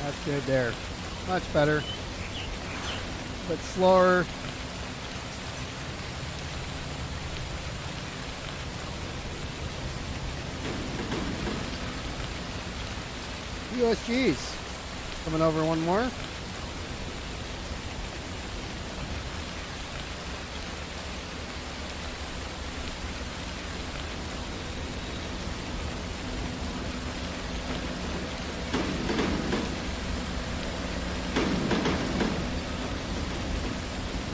That's good there. Much better. But slower. USGs. Coming over one more.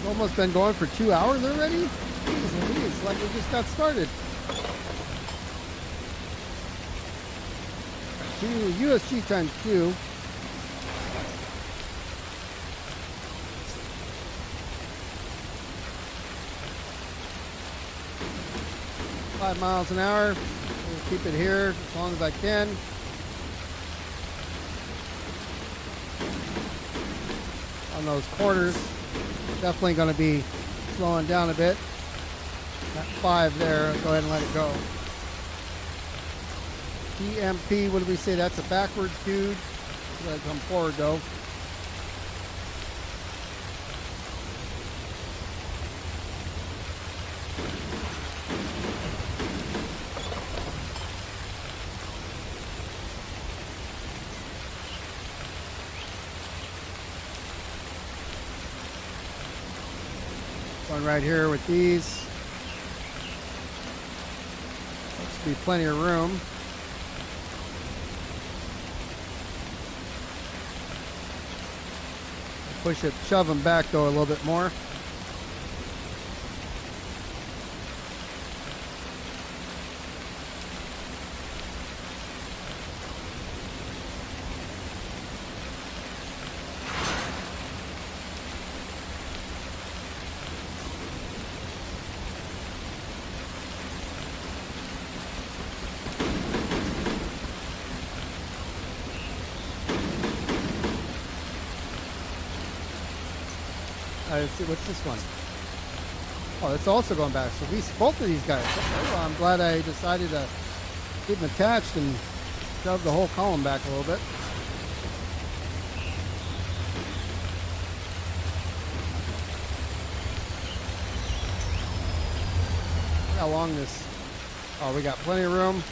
Almost been going for 2 hours already? Jeez, it's like we just got started. 2 USG times 2. Five miles an hour. We'll keep it here as long as I can. On those corners. Definitely going to be slowing down a bit. That 5 there, go ahead and let it go. TMP, what did we say? That's a backwards dude. Gotta come forward though. One right here with these. Looks to be plenty of room. Push it, shove them back though a little bit more. Let's see, what's this one? Oh, it's also going back. So both of these guys. Okay, well, I'm glad I decided to keep them attached and shove the whole column back a little bit. How long this? Oh, we got plenty of room.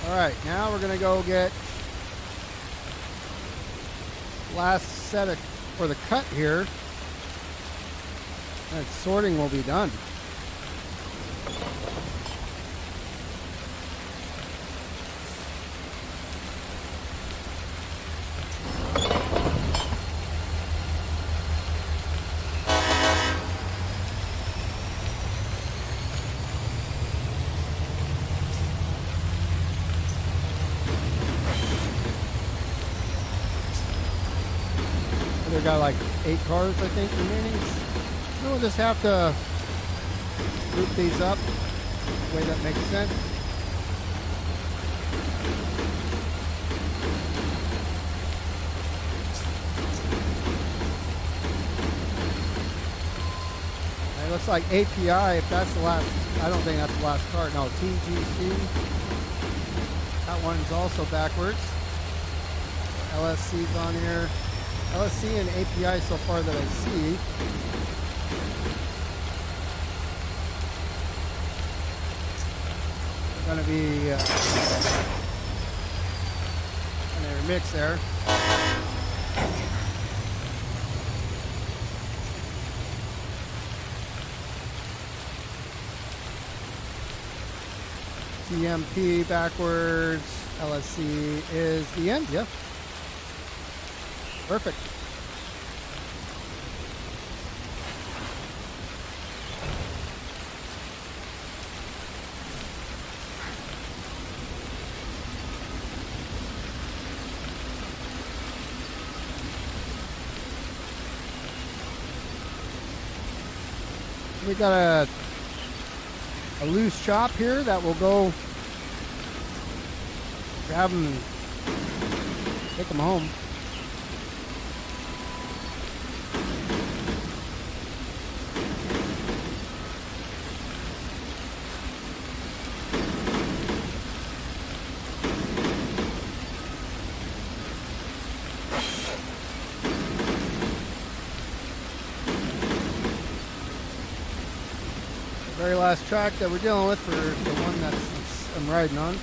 Alright, now we're going to go get last set of, for the cut here. And sorting will be done. Got like 8 cars, I think, remaining. So we'll just have to group these up the way that makes sense. All right, let's looks like API, if that's the last, I don't think that's the last card. No, TGC. That one's also backwards. LSC's on here. LSC and API so far that I see. Going to be going to mix there. TMP backwards. LSC is the end. Yeah. Perfect. We got a loose chop here that will go grab them and take them home. Very last track that we're dealing with for the one that I'm riding on.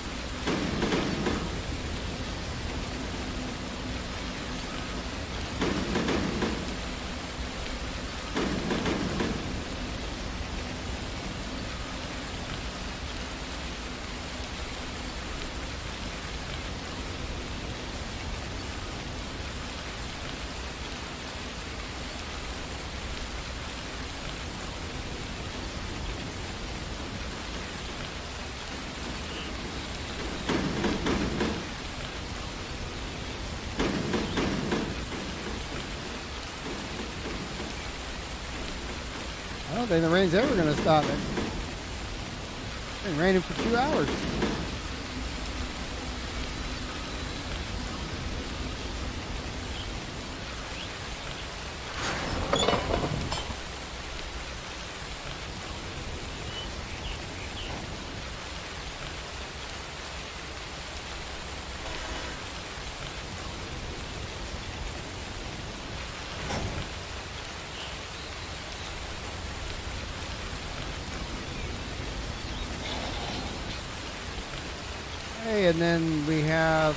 I don't think the rain's ever going to stop it. It's been raining for 2 hours. And then we have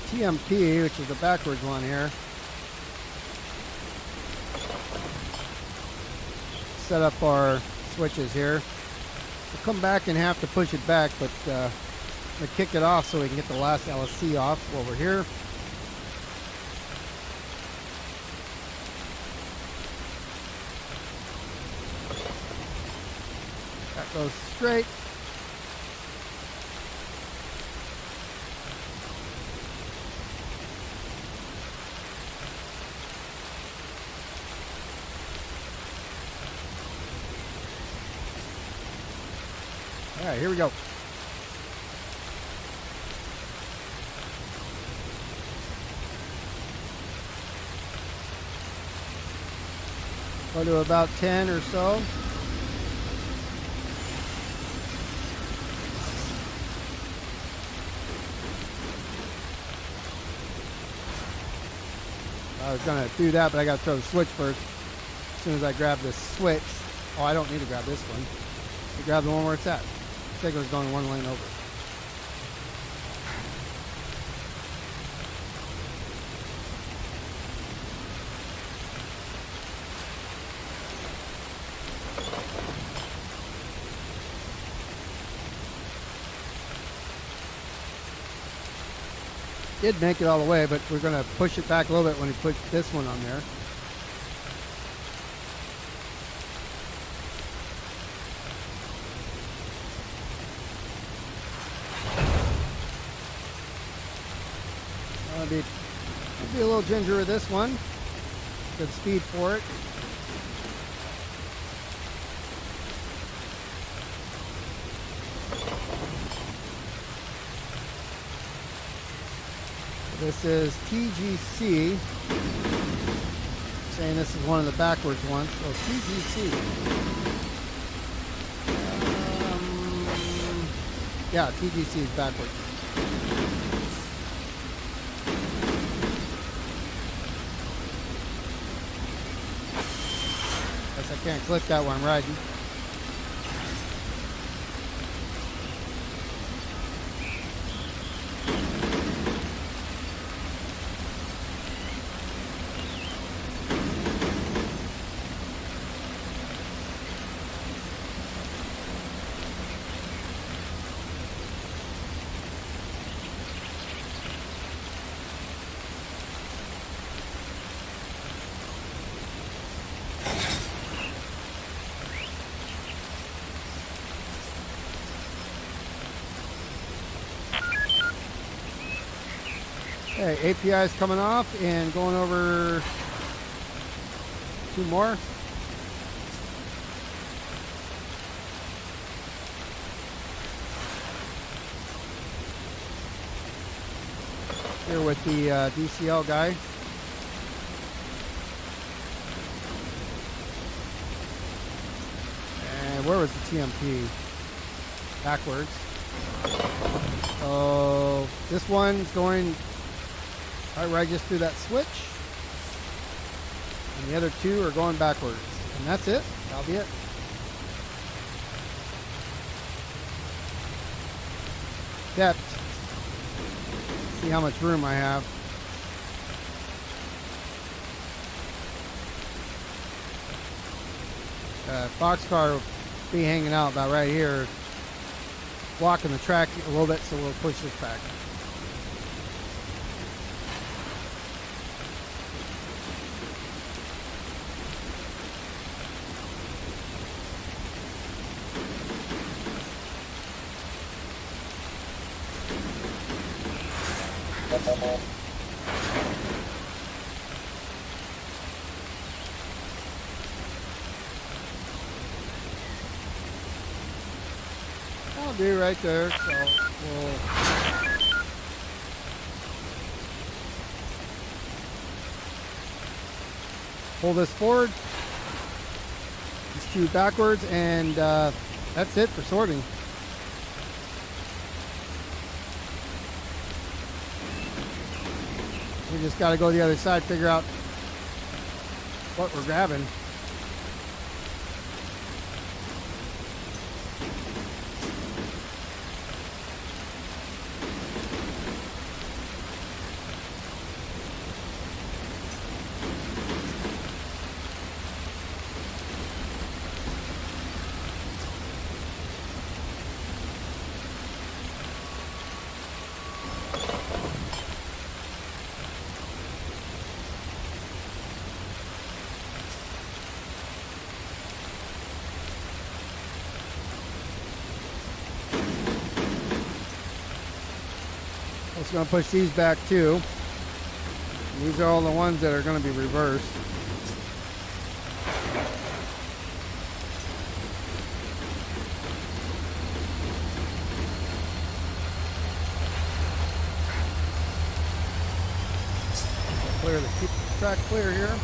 TMP, which is the backwards one here. Set up our switches here. We'll come back and have to push it back, but we'll kick it off so we can get the last LSC off while we're here. That goes straight. All right, here we go. Go to about 10 or so. I was going to do that, but I got to throw the switch first. As soon as I grab this switch. Oh, I don't need to grab this one. I grab the one where it's at. Signal's going one lane over. Did make it all the way, but we're going to push it back a little bit when we put this one on there. I'll be a little ginger with this one. Good speed for it. This is TGC saying this is one of the backwards ones. So TGC. Yeah, TGC is backwards. Guess I can't click that while I'm riding. Okay, API is coming off and going over 2 more. Here with the DCL guy. And where was the TMP? Backwards. So this one's going right just through that switch, and the other 2 are going backwards, and that's it. That'll be it. Depth. See how much room I have. Boxcar will be hanging out about right here, blocking the track a little bit, so we'll push this back. I'll be right there, so we'll pull this forward, these 2 backwards, and that's it for sorting. We just got to go to the other side, figure out what we're grabbing. It's going to push these back too. And these are all the ones that are going to be reversed. Clear the keep the track clear here.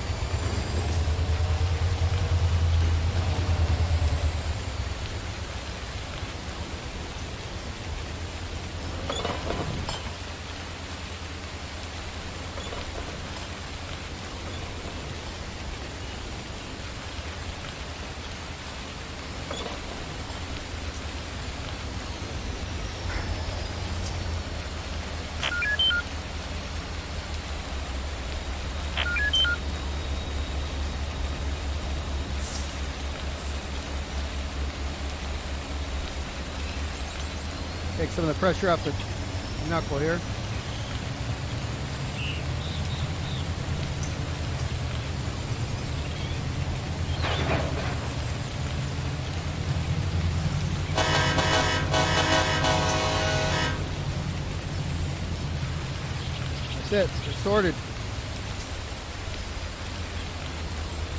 Take some of the pressure off the knuckle here. That's it. It's sorted.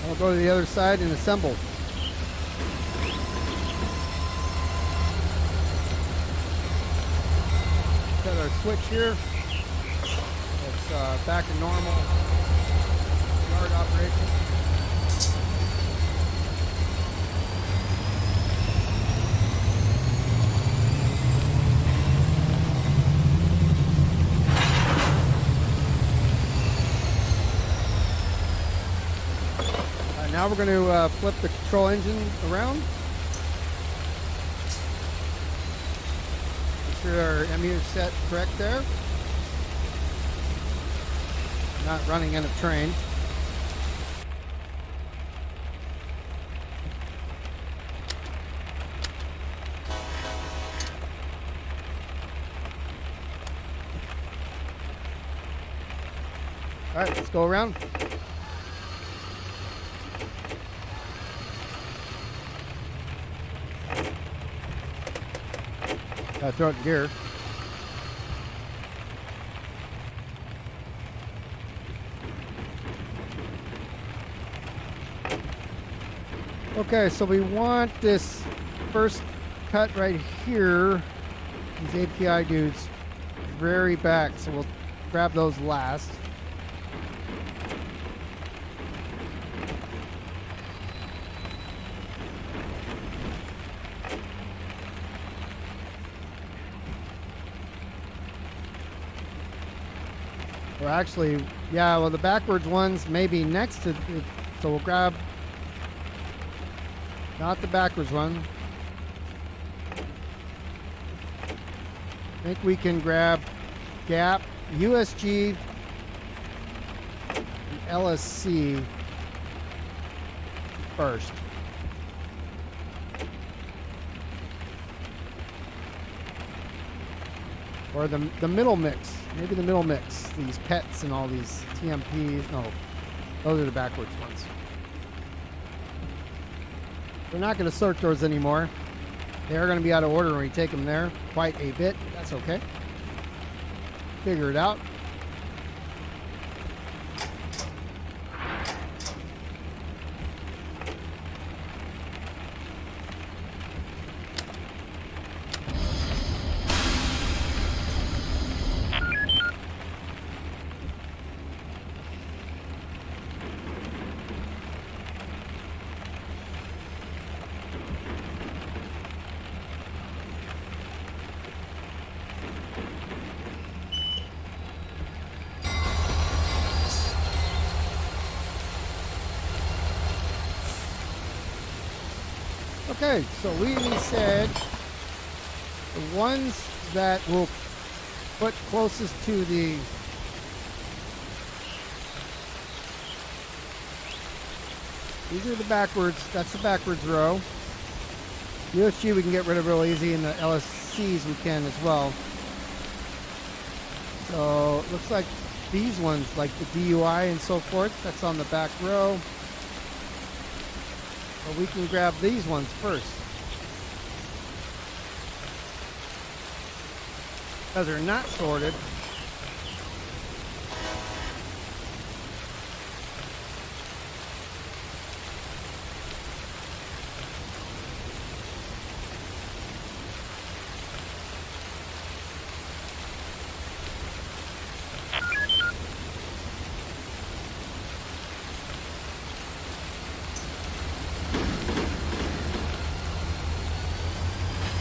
I'll go to the other side and assemble. Got our switch here. It's back to normal. yard operation. Now we're going to flip the control engine around. Make sure our MU is set correct there. Not running in a train. All right, let's go around. Gotta throw it in gear. Okay, so we want this first cut right here, these API dudes, very back, so we'll grab those last. Or actually, yeah, well, the backwards ones may be next to it, so we'll grab not the backwards one. I think we can grab gap, USG, and LSC first. Or the middle mix. Maybe the middle mix. These pets and all these TMPs. No, those are the backwards ones. We're not going to sort those anymore. They are going to be out of order when we take them there. Quite a bit. That's okay. Figure it out. Okay, so we said the ones that will put closest to the these are the backwards, that's the backwards row. USG we can get rid of real easy, and the LSCs we can as well. So it looks like these ones, like the DUI and so forth, that's on the back row. But we can grab these ones first, because they're not sorted.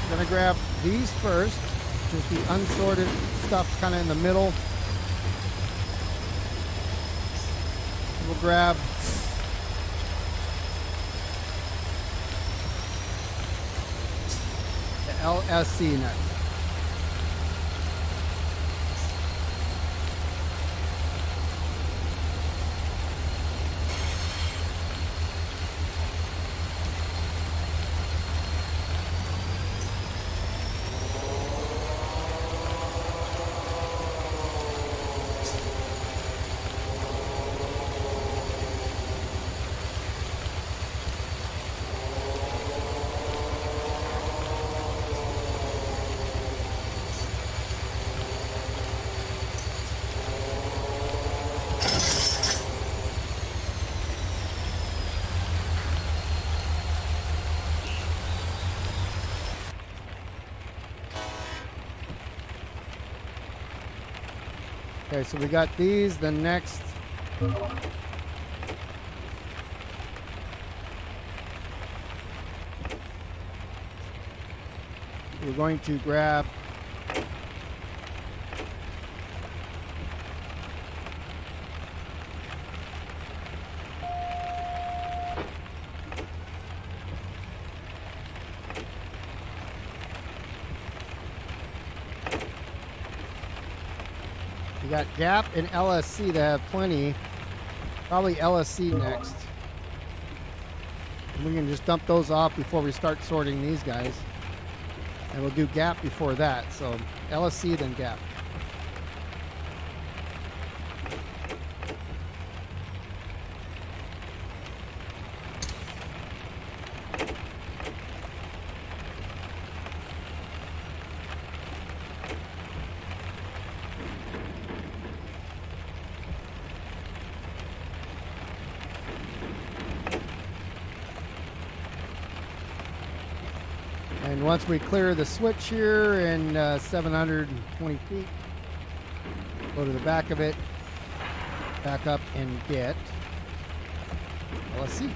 Gonna grab these first, just the unsorted stuff kind of in the middle. We'll grab the LSC next. Okay, so we got these. The next We're going to grab we got Gap and LSC that have plenty. Probably LSC next. And we can just dump those off before we start sorting these guys. And we'll do Gap before that. So LSC then Gap. And once we clear the switch here in 720 feet, go to the back of it, back up and get, well, let's see.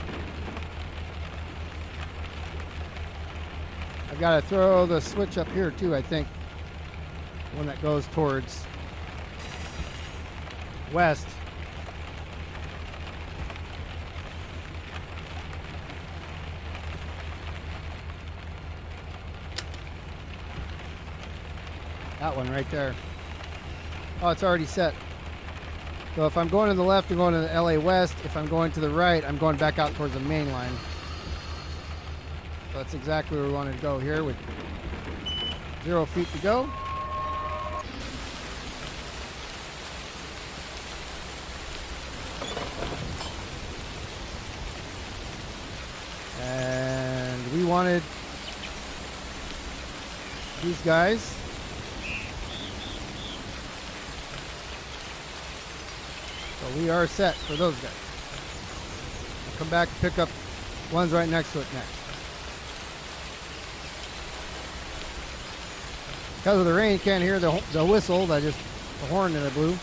I've got to throw the switch up here too, I think. One that goes towards west. That one right there. Oh, it's already set. So if I'm going to the left, I'm going to the LA West. If I'm going to the right, I'm going back out towards the main line. So that's exactly where we want to go here with 0 feet to go. And we wanted these guys. So we are set for those guys. I'll come back and pick up ones right next to it next. Because of the rain, you can't hear the whistle, the horn that I blew.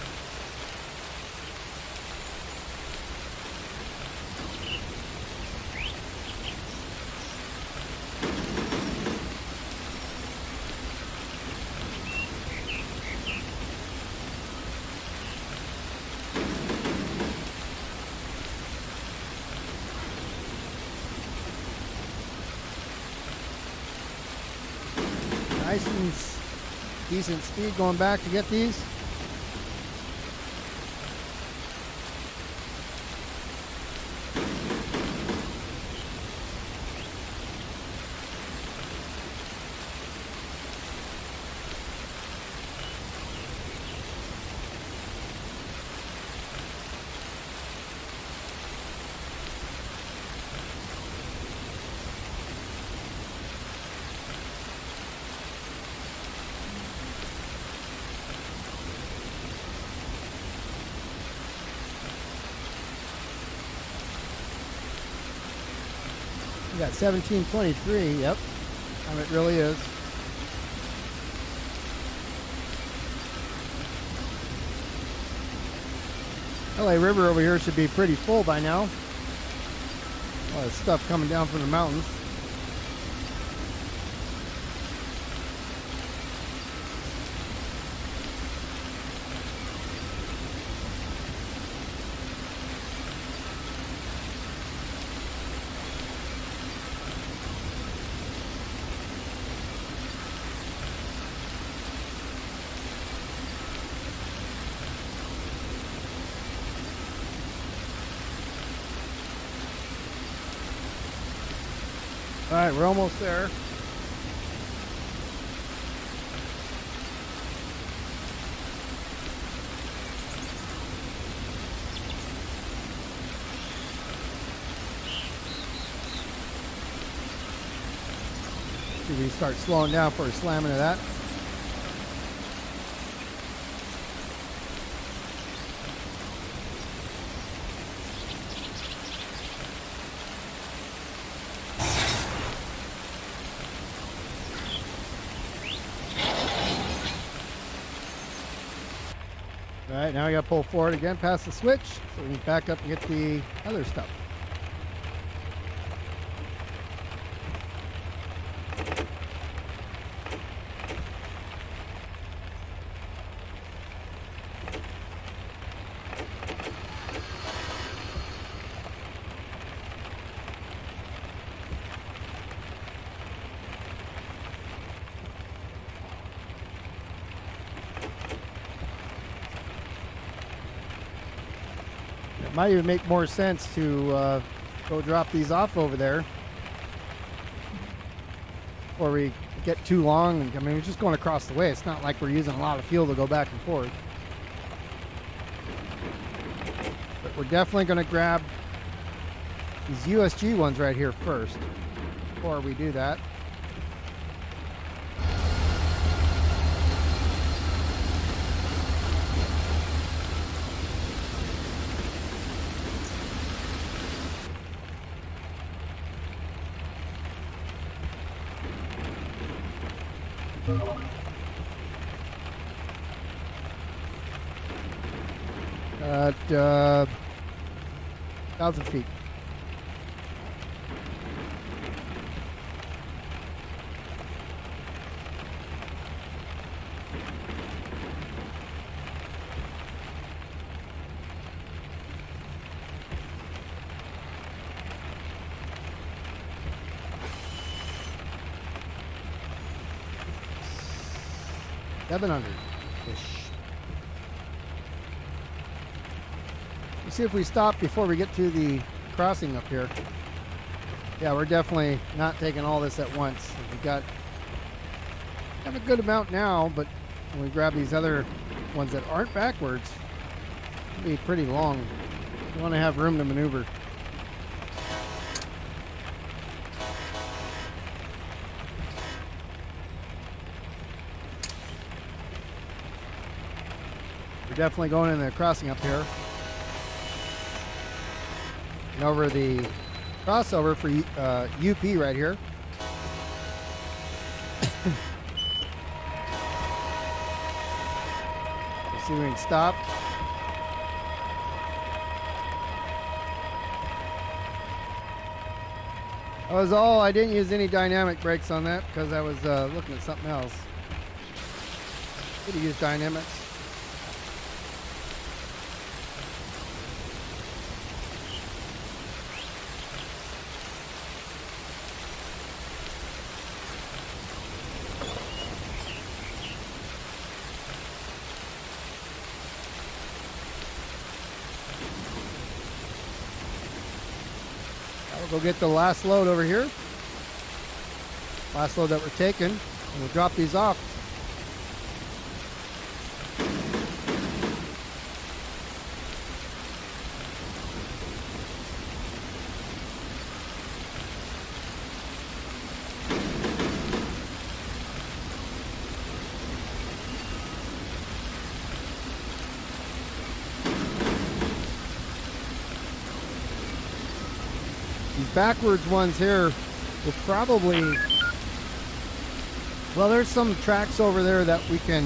Nice and decent speed going back to get these. We got 1723, yep. It really is. LA River over here should be pretty full by now. A lot of stuff coming down from the mountains. All right, we're almost there. Should we start slowing down for a slamming of that? All right, now we got to pull forward again past the switch so we can back up and get the other stuff. It might even make more sense to go drop these off over there, or we get too long. I mean, we're just going across the way. It's not like we're using a lot of fuel to go back and forth. But we're definitely going to grab these USG ones right here first before we do that. At 1,000 feet. $700-ish. Let's see if we stop before we get to the crossing up here. Yeah, we're definitely not taking all this at once. We have a good amount now, but when we grab these other ones that aren't backwards, it'll be pretty long. We want to have room to maneuver. We're definitely going in the crossing up here. And over the crossover for UP right here. Let's see if we can stop. That was all. I didn't use any dynamic brakes on that because I was looking at something else. Could have used dynamics. We'll get the last load over here. Last load that we're taking. And we'll drop these off. Backwards ones here will probably, well, there's some tracks over there that we can,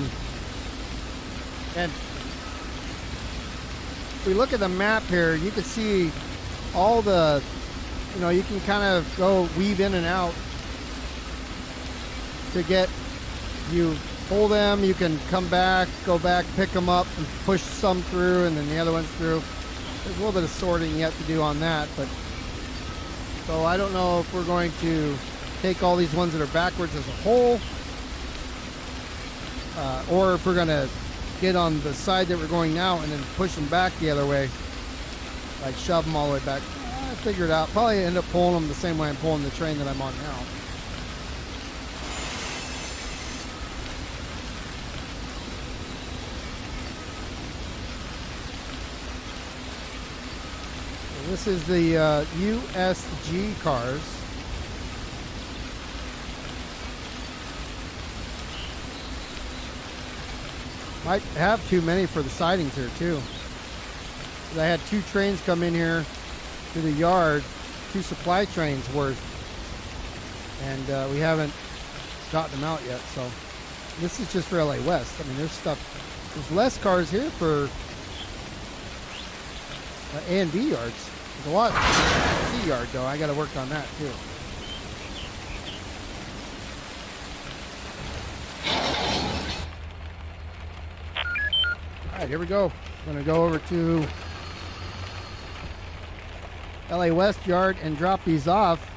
and if we look at the map here, you can see all the, you know, you can kind of go weave in and out to get, you pull them, you can come back, go back, pick them up and push some through and then the other ones through. There's a little bit of sorting yet to do on that, but so I don't know if we're going to take all these ones that are backwards as a whole, or if we're going to get on the side that we're going now and then push them back the other way, like shove them all the way back. I figured out. Probably end up pulling them the same way I'm pulling the train that I'm on now. This is the USG cars. Might have too many for the sidings here too. I had 2 trains come in here to the yard, 2 supply trains worth, and we haven't gotten them out yet. So this is just for LA West. I mean, there's stuff. There's less cars here for A and B yards. There's a lot C yard though. I got to work on that too. All right, here we go. I'm going to go over to LA West Yard and drop these off.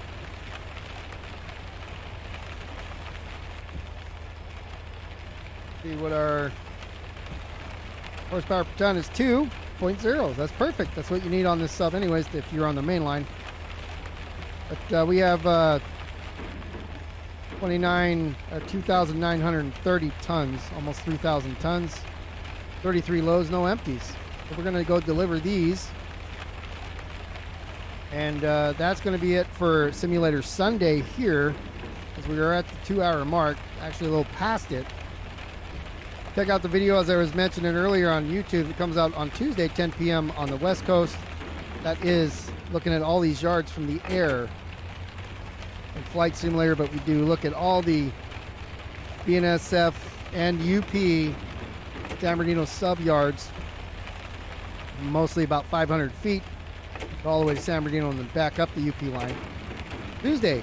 See what our horsepower per ton is 2. 8.0. That's perfect. That's what you need on this sub anyways if you're on the main line. But we have 2,930 tons, almost 3,000 tons, 33 loads, no empties. So we're going to go deliver these. And that's going to be it for Simulator Sunday here, as we are at the 2-hour mark, actually a little past it. Check out the video, as I was mentioning earlier, on YouTube. It comes out on Tuesday, 10 p.m. on the West Coast. That is looking at all these yards from the air and Flight Simulator, but we do look at all the BNSF and UP San Bernardino sub yards, mostly about 500 feet, all the way to San Bernardino and then back up the UP line. Tuesday,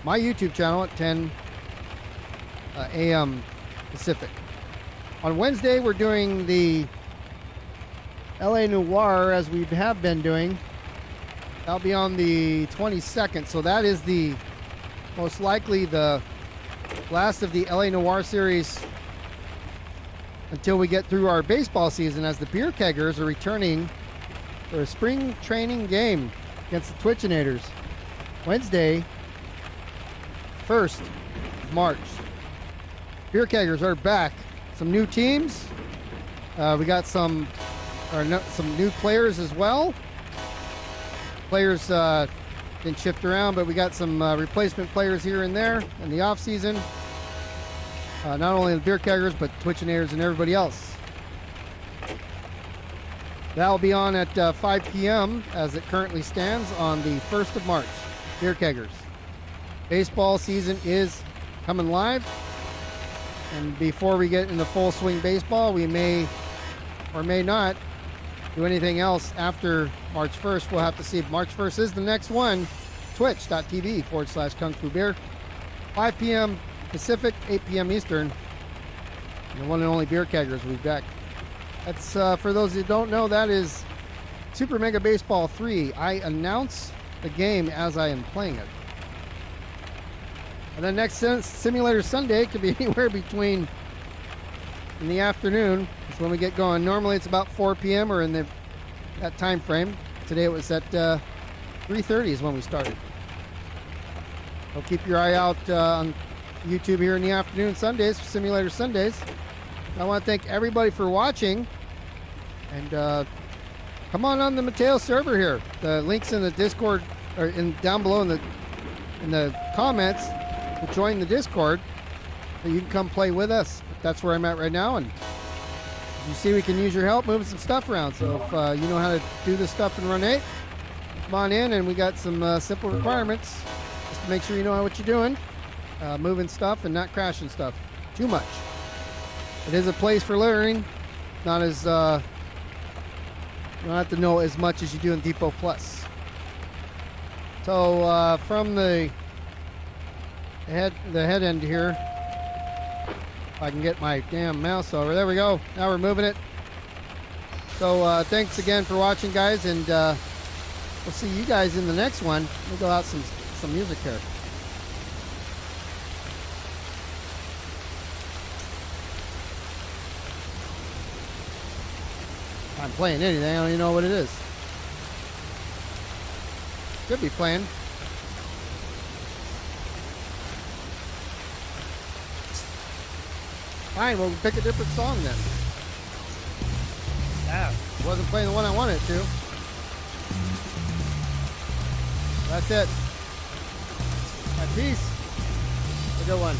my YouTube channel at 10 a.m. Pacific. On Wednesday, we're doing the LA as we have been doing. That'll be on the 22nd, so that is the most likely the last of the LA Noire series until we get through our baseball season, as the beer keggers are returning for a spring training game against the Twitchinators. Wednesday, 1st of March. Beer keggers are back. Some new teams. We got some new players as well. Players can shift around, but we got some replacement players here and there in the off season. Not only the beer keggers, but Twitchinators and everybody else. That'll be on at 5 p.m. as it currently stands on the 1st of March. Beer keggers. Baseball season is coming live. And before we get into full swing baseball, we may or may not do anything else after March 1st. We'll have to see if March 1st is the next one. Twitch.tv/Kung Fu Beer. 5 p.m. Pacific, 8 p.m. Eastern. And the one and only beer keggers will be back. That's, for those who don't know, that is Super Mega Baseball 3. I announce the game as I am playing it. And then next Simulator Sunday could be anywhere between in the afternoon. That's when we get going. Normally it's about 4 p.m. or in that time frame. Today it was at 3:30 is when we started. So keep your eye out on YouTube here in the afternoon Sundays for Simulator Sundays. I want to thank everybody for watching. And come on the Mateo server here. The link's in the Discord, or down below in the comments. To join the Discord, so you can come play with us. That's where I'm at right now, and you see we can use your help moving some stuff around. So if you know how to do this stuff in Run8, come on in, and we got some simple requirements just to make sure you know what you're doing, moving stuff and not crashing stuff too much. It is a place for learning, not as you don't have to know as much as you do in depotplus. So from the head end here, if I can get my damn mouse over. There we go. Now we're moving it. So thanks again for watching, guys, and we'll see you guys in the next one. We'll go out some music here. I'm playing anything. I don't even know what it is. Could be playing. Fine, we'll pick a different song then. Yeah, wasn't playing the one I wanted to. That's it. Right, peace. Have a good one.